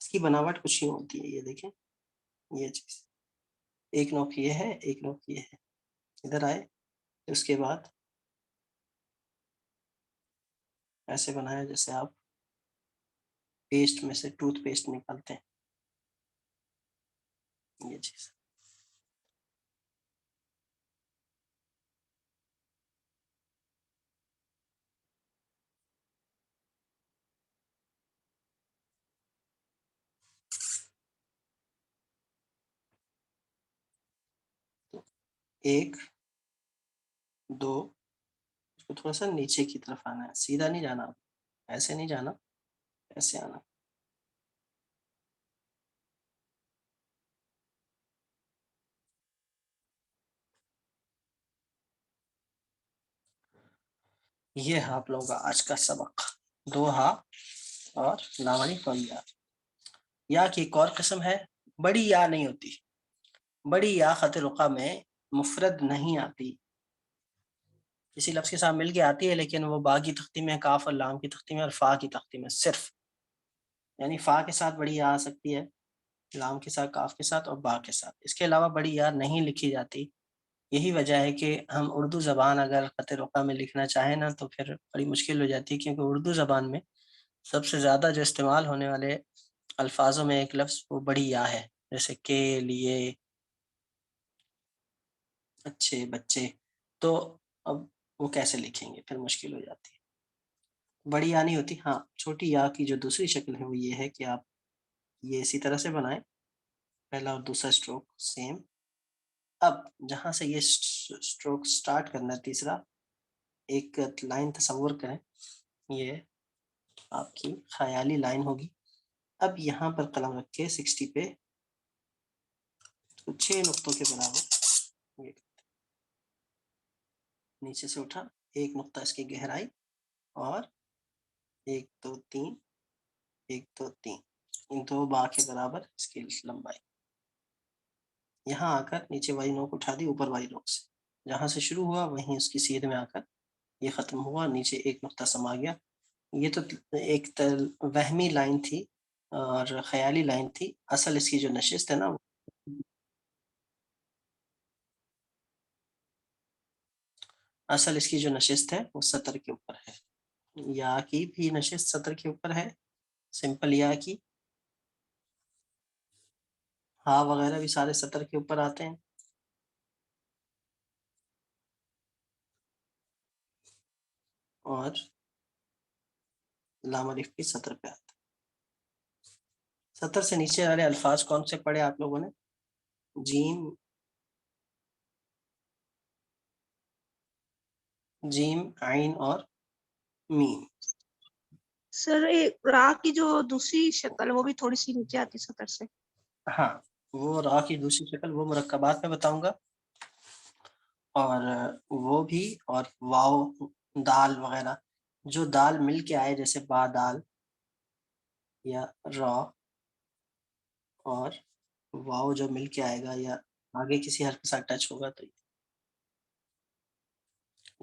اس کی بناوٹ کچھ یوں ہوتی ہے، یہ دیکھیں یہ چیز، ایک نوک یہ ہے، ایک نوک یہ ہے، ادھر آئے اس کے بعد ایسے بنایا جیسے آپ پیسٹ میں سے ٹوتھ پیسٹ نکالتے ہیں، یہ چیز. ایک دو، اس کو تھوڑا سا نیچے کی طرف آنا ہے، سیدھا نہیں جانا، ایسے نہیں جانا، ایسے آنا. یہ ہے آپ لوگوں کا آج کا سبق. 2 ہا اور لامانی یا. یا کی ایک اور قسم ہے، بڑی یا نہیں ہوتی، بڑی یا خط رقع میں مفرد نہیں آتی، کسی لفظ کے ساتھ مل کے آتی ہے لیکن وہ با کی تختی میں، کاف اور لام کی تختی میں اور فا کی تختی میں صرف، یعنی فا کے ساتھ بڑی یا آ سکتی ہے، لام کے ساتھ، کاف کے ساتھ اور با کے ساتھ، اس کے علاوہ بڑی یا نہیں لکھی جاتی. یہی وجہ ہے کہ ہم اردو زبان اگر خط رقع میں لکھنا چاہیں نا تو پھر بڑی مشکل ہو جاتی ہے، کیونکہ اردو زبان میں سب سے زیادہ جو استعمال ہونے والے الفاظوں میں ایک لفظ وہ بڑی یا ہے، جیسے کے لیے، اچھے بچے. تو اب وہ کیسے لکھیں گے، پھر مشکل ہو جاتی ہے. بڑی یا نہیں ہوتی. ہاں چھوٹی یا کی جو دوسری شکل ہے وہ یہ ہے کہ آپ یہ اسی طرح سے بنائیں، پہلا اور دوسرا اسٹروک سیم. اب جہاں سے یہ اسٹروک سٹارٹ کرنا ہے، تیسرا ایک لائن تصور کریں، یہ آپ کی خیالی لائن ہوگی. اب یہاں پر قلم رکھ کے 60 پہ 6 نقطوں کے برابر یہ نیچے سے اٹھا، ایک نقطہ اس کی گہرائی، اور 1 2 3 1 2 3 ان 2 با کے برابر اس کی لمبائی. یہاں آ کر نیچے والی نوک اٹھا دی اوپر والی نوک سے، جہاں سے شروع ہوا وہیں اس کی سیدھ میں آ کر یہ ختم ہوا، نیچے ایک نقطہ سما گیا. یہ تو ایک وہمی لائن تھی اور خیالی لائن تھی. اصل اس کی جو نشست ہے نا، اصل اس کی جو نشست ہے وہ سطر کے اوپر ہے. یا کی بھی نشست سطر کے اوپر ہے، سمپل یا کی. ہاں وغیرہ بھی سارے سطر کے اوپر آتے ہیں. اور لام الف کی سطر پہ آتا ہے. سطر سے نیچے والے الفاظ کون سے پڑھے آپ لوگوں نے؟ جیم، جیم، عین اور میم. سر را کی جو دوسری شکل وہ بھی تھوڑی سی نیچے آتی سطر سے. ہاں وہ را کی دوسری شکل وہ مرکبات میں بتاؤں گا، اور وہ بھی، اور واو، دال وغیرہ جو دال مل کے آئے، جیسے با دال یا را، اور واو جو مل کے آئے گا یا آگے کسی حرف کے ساتھ ٹچ ہوگا تو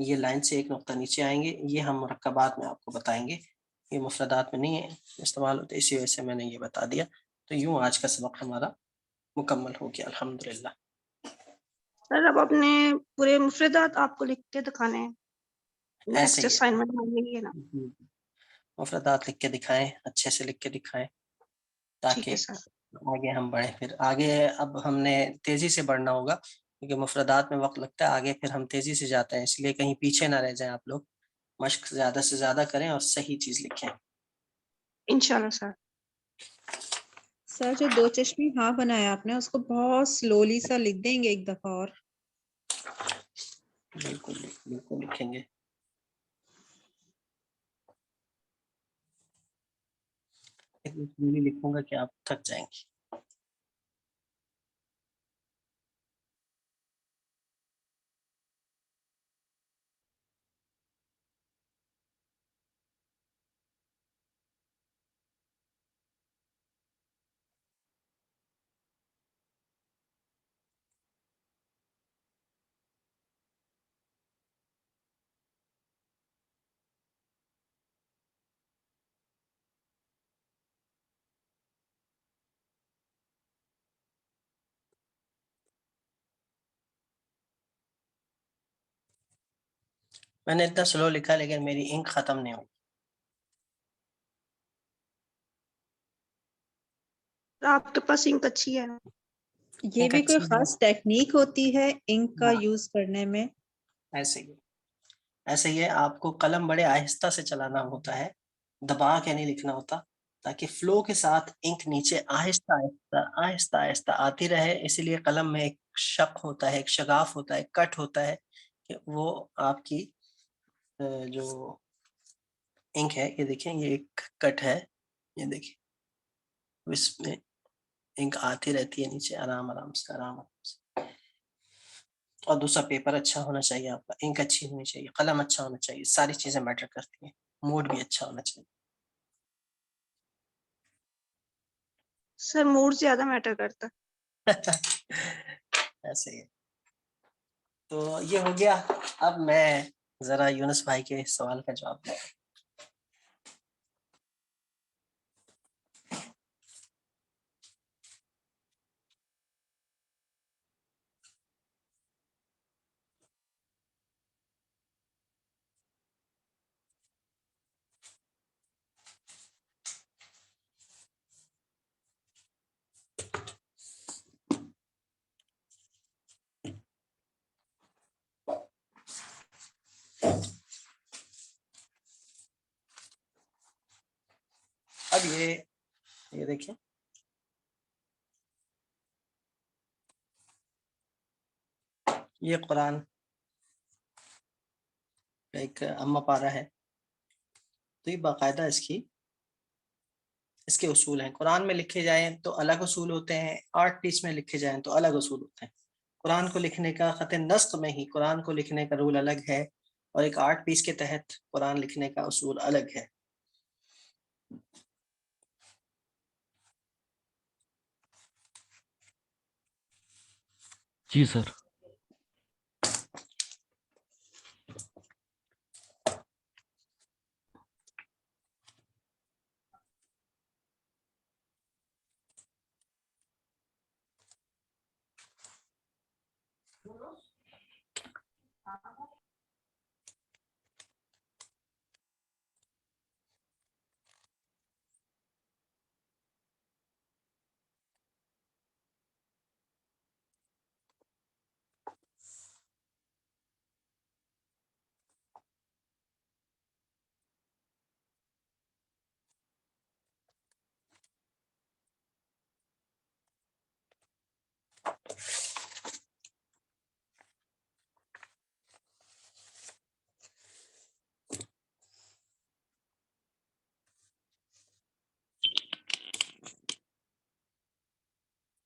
یہ لائن سے ایک نقطہ نیچے آئیں گے. یہ ہم مرکبات میں آپ کو بتائیں گے، یہ مفردات میں نہیں استعمال ہوتے، اسی وجہ سے میں نے یہ بتا دیا. تو یوں آج کا سبق ہمارا مکمل ہو گیا الحمدللہ. سر اب اپنے پورے مفردات آپ کو لکھ کے دکھانے ہیں، ایسے نیکسٹ ہی اسائنمنٹ یہی ہے نا؟ ہے، مفردات لکھ کے دکھائیں، اچھے سے لکھ کے دکھائیں ٹھیک ہے تاکہ سر. آگے ہم بڑھیں. پھر آگے اب ہم نے تیزی سے بڑھنا ہوگا، کیونکہ مفردات میں وقت لگتا ہے، آگے پھر ہم تیزی سے جاتے ہیں، اس لیے کہیں پیچھے نہ رہ جائیں. آپ لوگ مشق زیادہ سے زیادہ کریں اور صحیح چیز لکھیں. انشاءاللہ سر. سر جو 2 چشمی ہاں بنایا آپ نے اس کو بہت سلولی سا لکھ دیں گے ایک دفعہ اور. بالکل بالکل لکھیں گے. اتنی لکھوں گا کہ آپ تھک جائیں گے. میں نے اتنا سلو لکھا لیکن میری انک ختم نہیں ہوئی. آپ کے پاس انک اچھی ہے. یہ انک بھی کوئی اچھی ہے. خاص ٹیکنیک ہوتی ہے انک کا ہاں یوز کرنے میں؟ ایسے ہی ہے. آپ کو قلم بڑے آہستہ سے چلانا ہوتا ہے, دبا کے نہیں لکھنا ہوتا, تاکہ فلو کے ساتھ انک نیچے آہستہ آہستہ آہستہ آہستہ آتی رہے. اسی لیے قلم میں ایک شق ہوتا ہے, ایک شگاف ہوتا ہے, ایک کٹ ہوتا ہے, کہ وہ آپ کی جو انک ہے, یہ دیکھیں یہ ایک کٹ ہے, یہ دیکھیں اس میں انک آتی رہتی ہے نیچے آرام آرام سے آرام آرام سے. اور دوسرا پیپر اچھا ہونا چاہیے آپ کا, انک اچھی ہونی چاہیے, قلم اچھا ہونا چاہیے, ساری چیزیں میٹر کرتی ہیں. موڈ بھی اچھا ہونا چاہیے. سر موڈ زیادہ میٹر کرتا. ایسے ہی. تو یہ ہو گیا. اب میں ذرا یونس بھائی کے سوال کا جواب دوں. اب یہ دیکھیں, یہ قرآن کا ایک اما پارہ ہے. تو یہ باقاعدہ اس کے اصول ہیں. قرآن میں لکھے جائیں تو الگ اصول ہوتے ہیں, آرٹ پیس میں لکھے جائیں تو الگ اصول ہوتے ہیں. قرآن کو لکھنے کا خط نسق میں ہی قرآن کو لکھنے کا رول الگ ہے, اور ایک آرٹ پیس کے تحت قرآن لکھنے کا اصول الگ ہے. جی سر.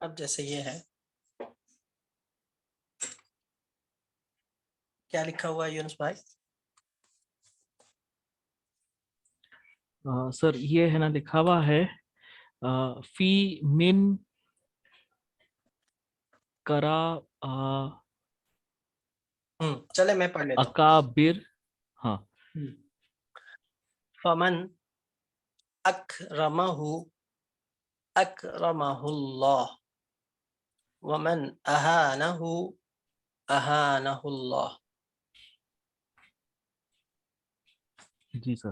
اب جیسے یہ ہے, کیا لکھا ہوا ہے یونس بھائی؟ سر یہ ہے نا لکھا ہوا ہے فی من کرا چلے میں پڑھ لیتا ہوں. اکابر. ہاں. فمن اکرمہ اکرمہ اللہ, ومن اہانہ اہانہ اللہ. جی سر.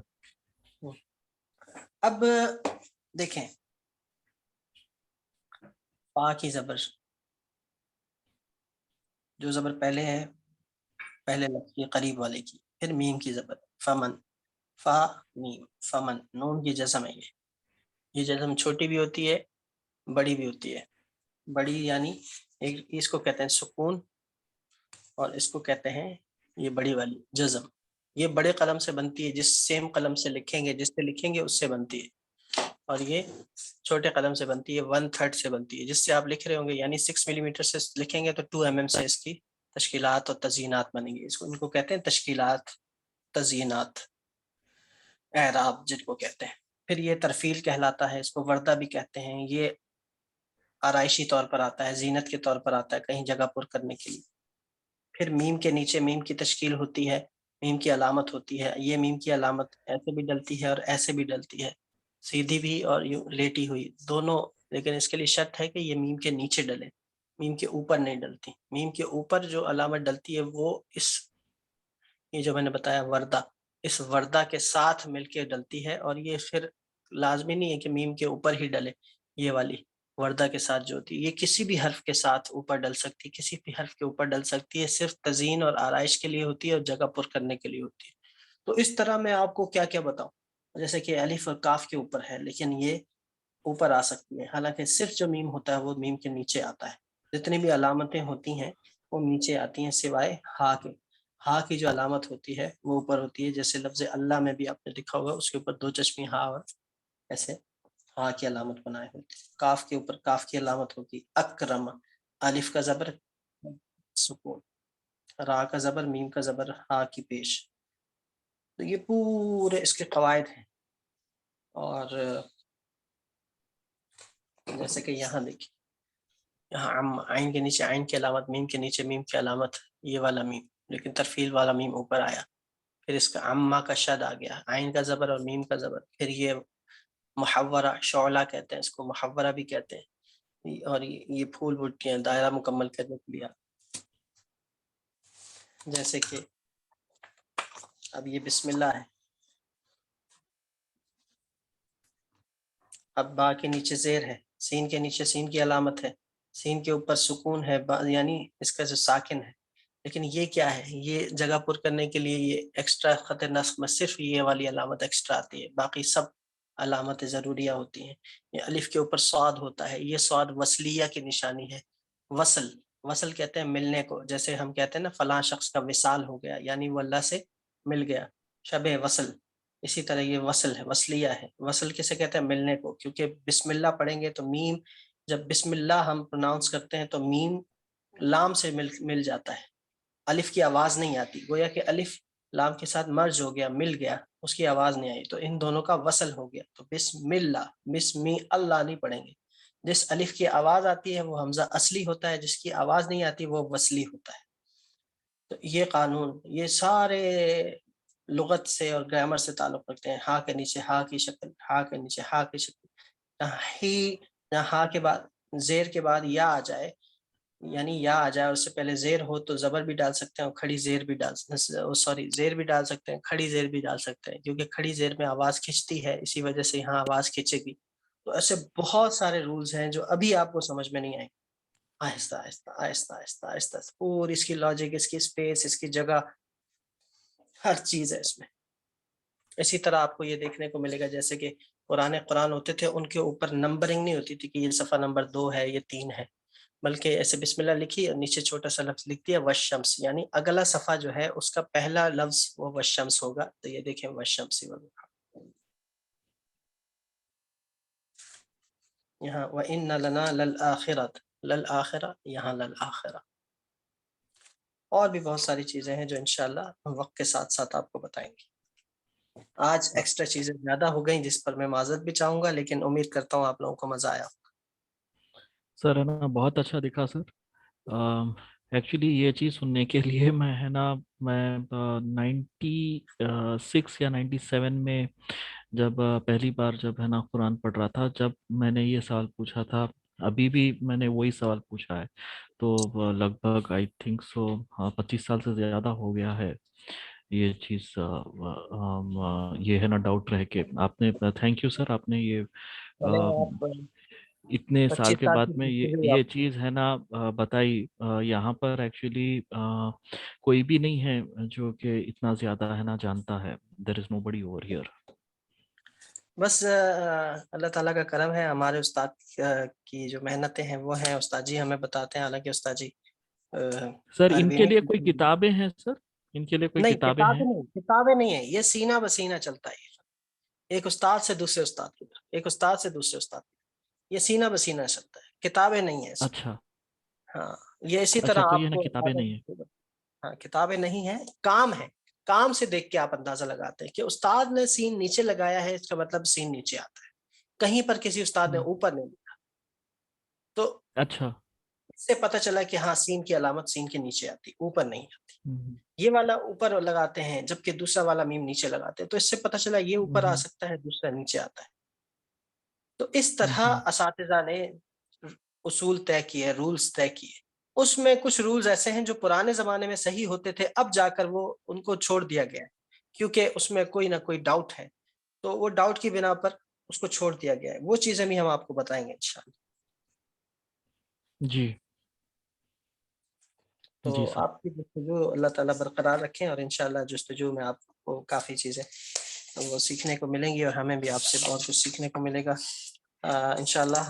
اب دیکھیں, فا کی زبر, جو زبر پہلے ہے پہلے لفظ کی قریب والے کی, پھر میم کی زبر فمن, فا میم فمن, نون کی جزم ہے. یہ جزم چھوٹی بھی ہوتی ہے بڑی بھی ہوتی ہے. بڑی یعنی اس کو کہتے ہیں سکون, اور اس کو کہتے ہیں یہ بڑی والی جزم. یہ بڑے قلم سے بنتی ہے, جس سیم قلم سے لکھیں گے, جس سے لکھیں گے اس سے بنتی ہے. اور یہ چھوٹے قلم سے بنتی ہے, 1/3 سے بنتی ہے, جس سے آپ لکھ رہے ہوں گے. یعنی 6 ملی میٹر سے لکھیں گے تو 2 mm سے اس کی تشکیلات اور تزئینات بنیں گی. ان کو کہتے ہیں تشکیلات, تزئینات, اعراب جن کو کہتے ہیں. پھر یہ ترفیل کہلاتا ہے, اس کو وردہ بھی کہتے ہیں. یہ آرائشی طور پر آتا ہے, زینت کے طور پر آتا ہے, کہیں جگہ پر کرنے کے لیے. پھر میم کے نیچے میم کی تشکیل ہوتی ہے, میم کی علامت ہوتی ہے. یہ میم کی علامت ایسے بھی ڈلتی ہے اور ایسے بھی ڈلتی ہے, سیدھی بھی اور یوں لیٹی ہوئی دونوں. لیکن اس کے لیے شرط ہے کہ یہ میم کے نیچے ڈلے, میم کے اوپر نہیں ڈلتی. میم کے اوپر جو علامت ڈلتی ہے وہ اس یہ جو میں نے بتایا وردہ، اس وردہ کے ساتھ مل کے ڈلتی ہے، اور یہ پھر لازمی نہیں ہے کہ میم کے اوپر ہی ڈلے، یہ والی وردہ کے ساتھ جو ہوتی ہے یہ کسی بھی حرف کے ساتھ اوپر ڈل سکتی ہے، کسی بھی حرف کے اوپر ڈل سکتی ہے، صرف تزئین اور آرائش کے لیے ہوتی ہے اور جگہ پر کرنے کے لیے ہوتی ہے۔ تو اس طرح میں آپ کو کیا کیا بتاؤں، جیسے کہ الف اور کاف کے اوپر ہے لیکن یہ اوپر آ سکتی ہے، حالانکہ صرف جو میم ہوتا ہے وہ میم کے نیچے آتا ہے، جتنی بھی علامتیں ہوتی ہیں وہ نیچے آتی ہیں سوائے ہا کے۔ ہا کی جو علامت ہوتی ہے وہ اوپر ہوتی ہے، جیسے لفظ اللہ میں بھی آپ نے لکھا ہوگا اس کے اوپر 2 چشمی ہا اور ایسے ہا کی علامت بنائے ہوتی ہے۔ کاف کے اوپر کاف کی علامت ہوگی اکرم، الف کا زبر سکون، را کا زبر میم کا زبر ہا کی پیش۔ تو یہ پورے اس کے قواعد ہیں، اور جیسے کہ یہاں دیکھیں، یہاں عین کے نیچے عین کی علامت، میم کے نیچے میم کی علامت، یہ والا میم، لیکن ترفیل والا میم اوپر آیا، پھر اس کا عمہ کا شد آ گیا، عین کا زبر اور میم کا زبر، پھر یہ محورہ، شعلہ کہتے ہیں اس کو، محورہ بھی کہتے ہیں، اور یہ پھول بوٹیاں دائرہ مکمل کرنے کے لیے، جیسے کہ اب یہ بسم اللہ ہے، اب با کے نیچے زیر ہے، سین کے نیچے سین کی علامت ہے، سین کے اوپر سکون ہے، یعنی اس کا جو ساکن ہے، لیکن یہ کیا ہے، یہ جگہ پر کرنے کے لیے یہ ایکسٹرا خط نسخ میں صرف یہ والی علامت ایکسٹرا آتی ہے، باقی سب علامت ضروریہ ہوتی ہیں۔ یہ الف کے اوپر صاد ہوتا ہے، یہ صاد وصلیہ کی نشانی ہے، وصل، وصل کہتے ہیں ملنے کو، جیسے ہم کہتے ہیں نا فلاں شخص کا وصال ہو گیا، یعنی وہ اللہ سے مل گیا، شب وصل، اسی طرح یہ وصل ہے، وصلیہ ہے۔ وصل کسے کہتے ہیں، ملنے کو، کیونکہ بسم اللہ پڑھیں گے تو میم، جب بسم اللہ ہم پروناؤنس کرتے ہیں تو میم لام سے مل جاتا ہے، الف کی آواز نہیں آتی، گویا کہ الف لام کے ساتھ مرج ہو گیا، مل گیا، اس کی آواز نہیں آئی، تو ان دونوں کا وصل ہو گیا۔ تو بسم اللہ، بسمی اللہ نہیں پڑھیں گے، جس الف کی آواز آتی ہے وہ حمزہ اصلی ہوتا ہے، جس کی آواز نہیں آتی وہ وصلی ہوتا ہے۔ تو یہ قانون، یہ سارے لغت سے اور گرامر سے تعلق رکھتے ہیں۔ ہا کے نیچے ہا کی شکل، ہا کے نیچے ہا کی شکل، جہاں ہا کے بعد زیر کے بعد یا آ جائے، یعنی یا آ جائے، اس سے پہلے زیر ہو تو زبر بھی ڈال سکتے ہیں اور کھڑی زیر بھی زیر بھی ڈال سکتے ہیں، کھڑی زیر بھی ڈال سکتے ہیں، کیونکہ کھڑی زیر میں آواز کھنچتی ہے، اسی وجہ سے یہاں آواز کھنچے گی۔ تو ایسے بہت سارے رولز ہیں جو ابھی آپ کو سمجھ میں نہیں آئیں، آہستہ آہستہ آہستہ آہستہ آہستہ پوری اس کی لاجک، اس کی اسپیس، اس کی جگہ، ہر چیز ہے اس میں۔ اسی طرح آپ کو یہ دیکھنے کو ملے گا جیسے کہ قرآن ہوتے تھے، ان کے اوپر نمبرنگ نہیں ہوتی تھی کہ یہ صفحہ نمبر 2 ہے، یہ 3 ہے، بلکہ ایسے بسم اللہ لکھی اور نیچے چھوٹا سا لفظ لکھ دیا والشمس، یعنی اگلا صفحہ جو ہے اس کا پہلا لفظ وہ والشمس ہوگا۔ تو یہ دیکھیں والشمس، یہاں وَإِنَّ لَنَا لَلْآخِرَةَ، لَلْآخِرَةَ، یہاں لَلْآخِرَةَ۔ اور بھی بہت ساری چیزیں ہیں جو انشاءاللہ ہم وقت کے ساتھ ساتھ آپ کو بتائیں گے۔ آج ایکسٹرا چیزیں زیادہ ہو گئیں جس پر میں معذرت بھی چاہوں گا، لیکن امید کرتا ہوں آپ لوگوں کو مزہ آیا۔ سر ہے نا بہت اچھا دکھا سر۔ ایکچولی یہ چیز سننے کے لیے میں ہے نا، میں 96 یا 97 میں جب پہلی بار جب ہے نا قرآن پڑھ رہا تھا، جب میں نے یہ سوال پوچھا تھا، ابھی بھی میں نے وہی سوال پوچھا ہے، تو لگ بھگ آئی تھنک سو 25 سال سے زیادہ ہو گیا ہے یہ چیز، یہ ہے نا ڈاؤٹ رہ کے آپ نے، تھینک یو سر، آپ نے یہ آپ اتنے سال 25 کے سال بعد کی میں زندگی یہ آپ چیز ہے نا بتائی۔ یہاں پر ایکچولی کوئی بھی نہیں ہے جو کہ اتنا زیادہ ہے نا جانتا ہے، there is nobody over here۔ بس اللہ تعالیٰ کا کرم ہے، ہمارے استاد کی جو محنتیں ہیں وہ ہیں، استاد جی ہمیں بتاتے ہیں، حالانکہ استاد جی سر ان عربی کے لیے نہیں کوئی کتابیں ہیں سر؟ ان کے لیے کوئی نہیں، کتابیں ہیں؟ کتابیں نہیں ہیں، یہ سینہ بسینہ چلتا ہے، ایک استاد سے دوسرے استاد کی طرف، ایک استاد سے دوسرے استاد کی طرف، یہ سینہ بسینہ چلتا ہے، کتابیں نہیں ہیں اس میں۔ اچھا ہاں، یہ اسی اچھا، طرح تو یہ آپ نا کو کتابیں نہیں ہیں۔ ہاں کتابیں نہیں ہیں، کام ہے، کام سے دیکھ کے آپ اندازہ لگاتے ہیں کہ استاد نے سین نیچے لگایا ہے، اس کا مطلب سین نیچے آتا ہے، کہیں پر کسی استاد نے اوپر نہیں لکھا، تو اچھا، اس سے پتہ چلا کہ ہاں سین کی علامت سین کے نیچے آتی، اوپر نہیں آتی۔ یہ والا اوپر لگاتے ہیں جبکہ دوسرا والا میم نیچے لگاتے ہیں، تو اس سے پتہ چلا یہ اوپر آ سکتا ہے، دوسرا نیچے آتا ہے۔ تو اس طرح اساتذہ نے اصول طے کیے، رولز طے کیے، اس میں کچھ رولز ایسے ہیں جو پرانے زمانے میں صحیح ہوتے تھے، اب جا کر وہ ان کو چھوڑ دیا گیا ہے، کیونکہ اس میں کوئی نہ کوئی ڈاؤٹ ہے، تو وہ ڈاؤٹ کی بنا پر اس کو چھوڑ دیا گیا ہے. وہ چیزیں بھی ہم آپ کو بتائیں گے انشاءاللہ. جی تو جی سر. آپ کی جستجو اللہ تعالیٰ برقرار رکھیں، اور انشاءاللہ جستجو میں آپ کو کافی چیزیں وہ سیکھنے کو ملیں گی، اور ہمیں بھی آپ سے بہت کچھ سیکھنے کو ملے گا. انشاءاللہ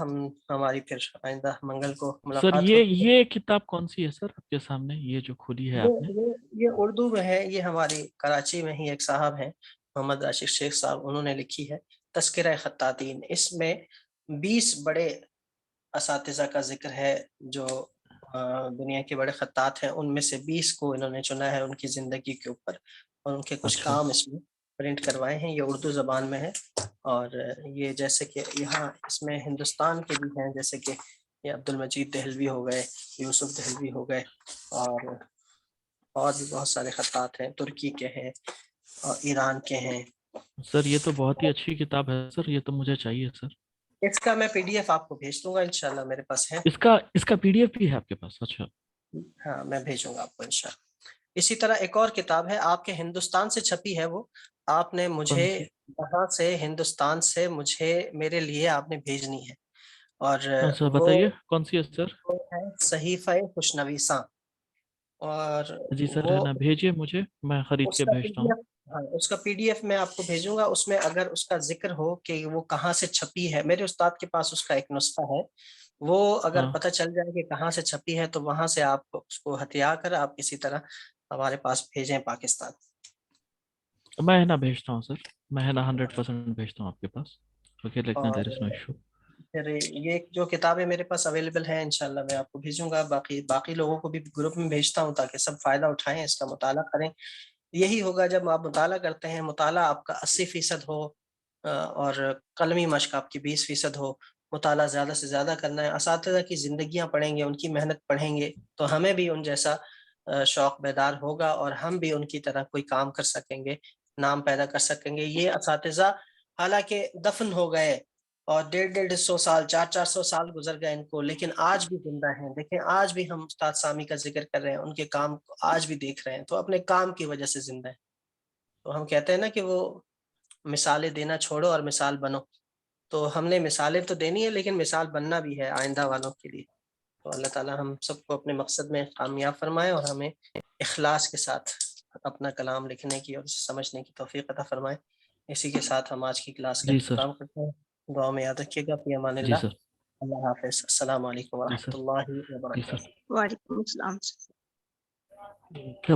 ہماری پھر آئندہ منگل کو سر ملاقات ہوگی. یہ کتاب کون سی ہے سر آپ کے سامنے، یہ جو کھلی ہے آپ نے؟ یہ اردو میں ہے. یہ ہماری کراچی میں ہی ایک صاحب ہیں، محمد عاشق شیخ صاحب، انہوں نے لکھی ہے تذکرہ خطاطین. اس میں 20 بڑے اساتذہ کا ذکر ہے جو دنیا کے بڑے خطاط ہیں. ان میں سے 20 کو انہوں نے چنا ہے ان کی زندگی کے اوپر، اور ان کے کچھ اچھا. کام اس میں پرنٹ کروائے ہیں. یہ اردو زبان میں ہے، اور یہ جیسے کہ یہاں اس میں ہندوستان کے بھی ہیں، جیسے کہ یہ عبد المجید دہلوی ہو گئے، یوسف دہلوی ہو گئے، اور بھی بہت سارے خطاط ہیں، ترکی کے ہیں اور ایران کے ہیں. سر یہ تو بہت ہی اچھی کتاب ہے سر، یہ تو مجھے چاہیے سر. اس کا میں PDF آپ کو بھیج دوں گا انشاءاللہ، میرے پاس ہے. اس کا PDF بھی ہے آپ کے پاس؟ اچھا. ہاں میں بھیجوں گا آپ کو انشاءاللہ. اسی طرح ایک اور کتاب ہے آپ کے ہندوستان سے چھپی ہے، وہ آپ نے مجھے کون سی؟ وہاں سے ہندوستان سے مجھے میرے لیے آپ نے بھیجنی ہے، اور سر وہ بتائیے کون سی ہے سر؟ ہے صحیفہ خوشنویساں. اور جی سر وہ ہے نا، بھیجیے مجھے، میں خرید اس کے کا بھیجتا ہوں. PDF ہاں اس کا PDF میں آپ کو بھیجوں گا. اس میں اگر اس کا ذکر ہو کہ وہ کہاں سے چھپی ہے، میرے استاد کے پاس اس کا ایک نسخہ ہے، وہ اگر ہاں پتہ چل جائے کہ کہاں سے چھپی ہے تو وہاں سے آپ اس کو ہتھیا کر آپ کسی طرح ہمارے پاس بھیجیں پاکستان. میں ہے نا بھیجتا ہوں سر، میں ہے نا 100% بھیجتا ہوں آپ کے پاس. اوکے لکھنا، دیر اور از نو ایشو. پھر یہ جو کتابیں میرے پاس اویلیبل ہیں انشاءاللہ میں آپ کو بھیجوں گا. باقی لوگوں کو بھی گروپ میں بھیجتا ہوں تاکہ سب فائدہ اٹھائیں، اس کا مطالعہ کریں. یہی ہوگا جب آپ مطالعہ کرتے ہیں، مطالعہ آپ کا 80% ہو اور قلمی مشق آپ کی 20% ہو. مطالعہ زیادہ سے زیادہ کرنا ہے. اساتذہ کی زندگیاں پڑھیں گے، ان کی محنت پڑھیں گے، تو ہمیں بھی ان جیسا شوق بیدار ہوگا، اور ہم بھی ان کی طرح کوئی کام کر سکیں گے، نام پیدا کر سکیں گے. یہ اساتذہ حالانکہ دفن ہو گئے اور 150-150 سال 400 سال گزر گئے ان کو، لیکن آج بھی زندہ ہیں. دیکھیں آج بھی ہم استاد سامی کا ذکر کر رہے ہیں، ان کے کام کو آج بھی دیکھ رہے ہیں، تو اپنے کام کی وجہ سے زندہ ہیں. تو ہم کہتے ہیں نا کہ وہ مثالیں دینا چھوڑو اور مثال بنو. تو ہم نے مثالیں تو دینی ہے، لیکن مثال بننا بھی ہے آئندہ والوں کے لیے. تو اللہ تعالیٰ ہم سب کو اپنے مقصد میں کامیاب فرمائے، اور ہمیں اخلاص کے ساتھ اپنا کلام لکھنے کی اور اسے سمجھنے کی توفیق عطا فرمائے. اسی کے ساتھ ہم آج کی کلاس کا جی سر. اختتام کرتے ہیں. دعا میں یاد رکھیے گا. فی امان جی اللہ. سر. اللہ حافظ. السلام علیکم جی ورحمۃ سر. اللہ جی وبرکاتہ. سر. وعلیکم السلام. کیا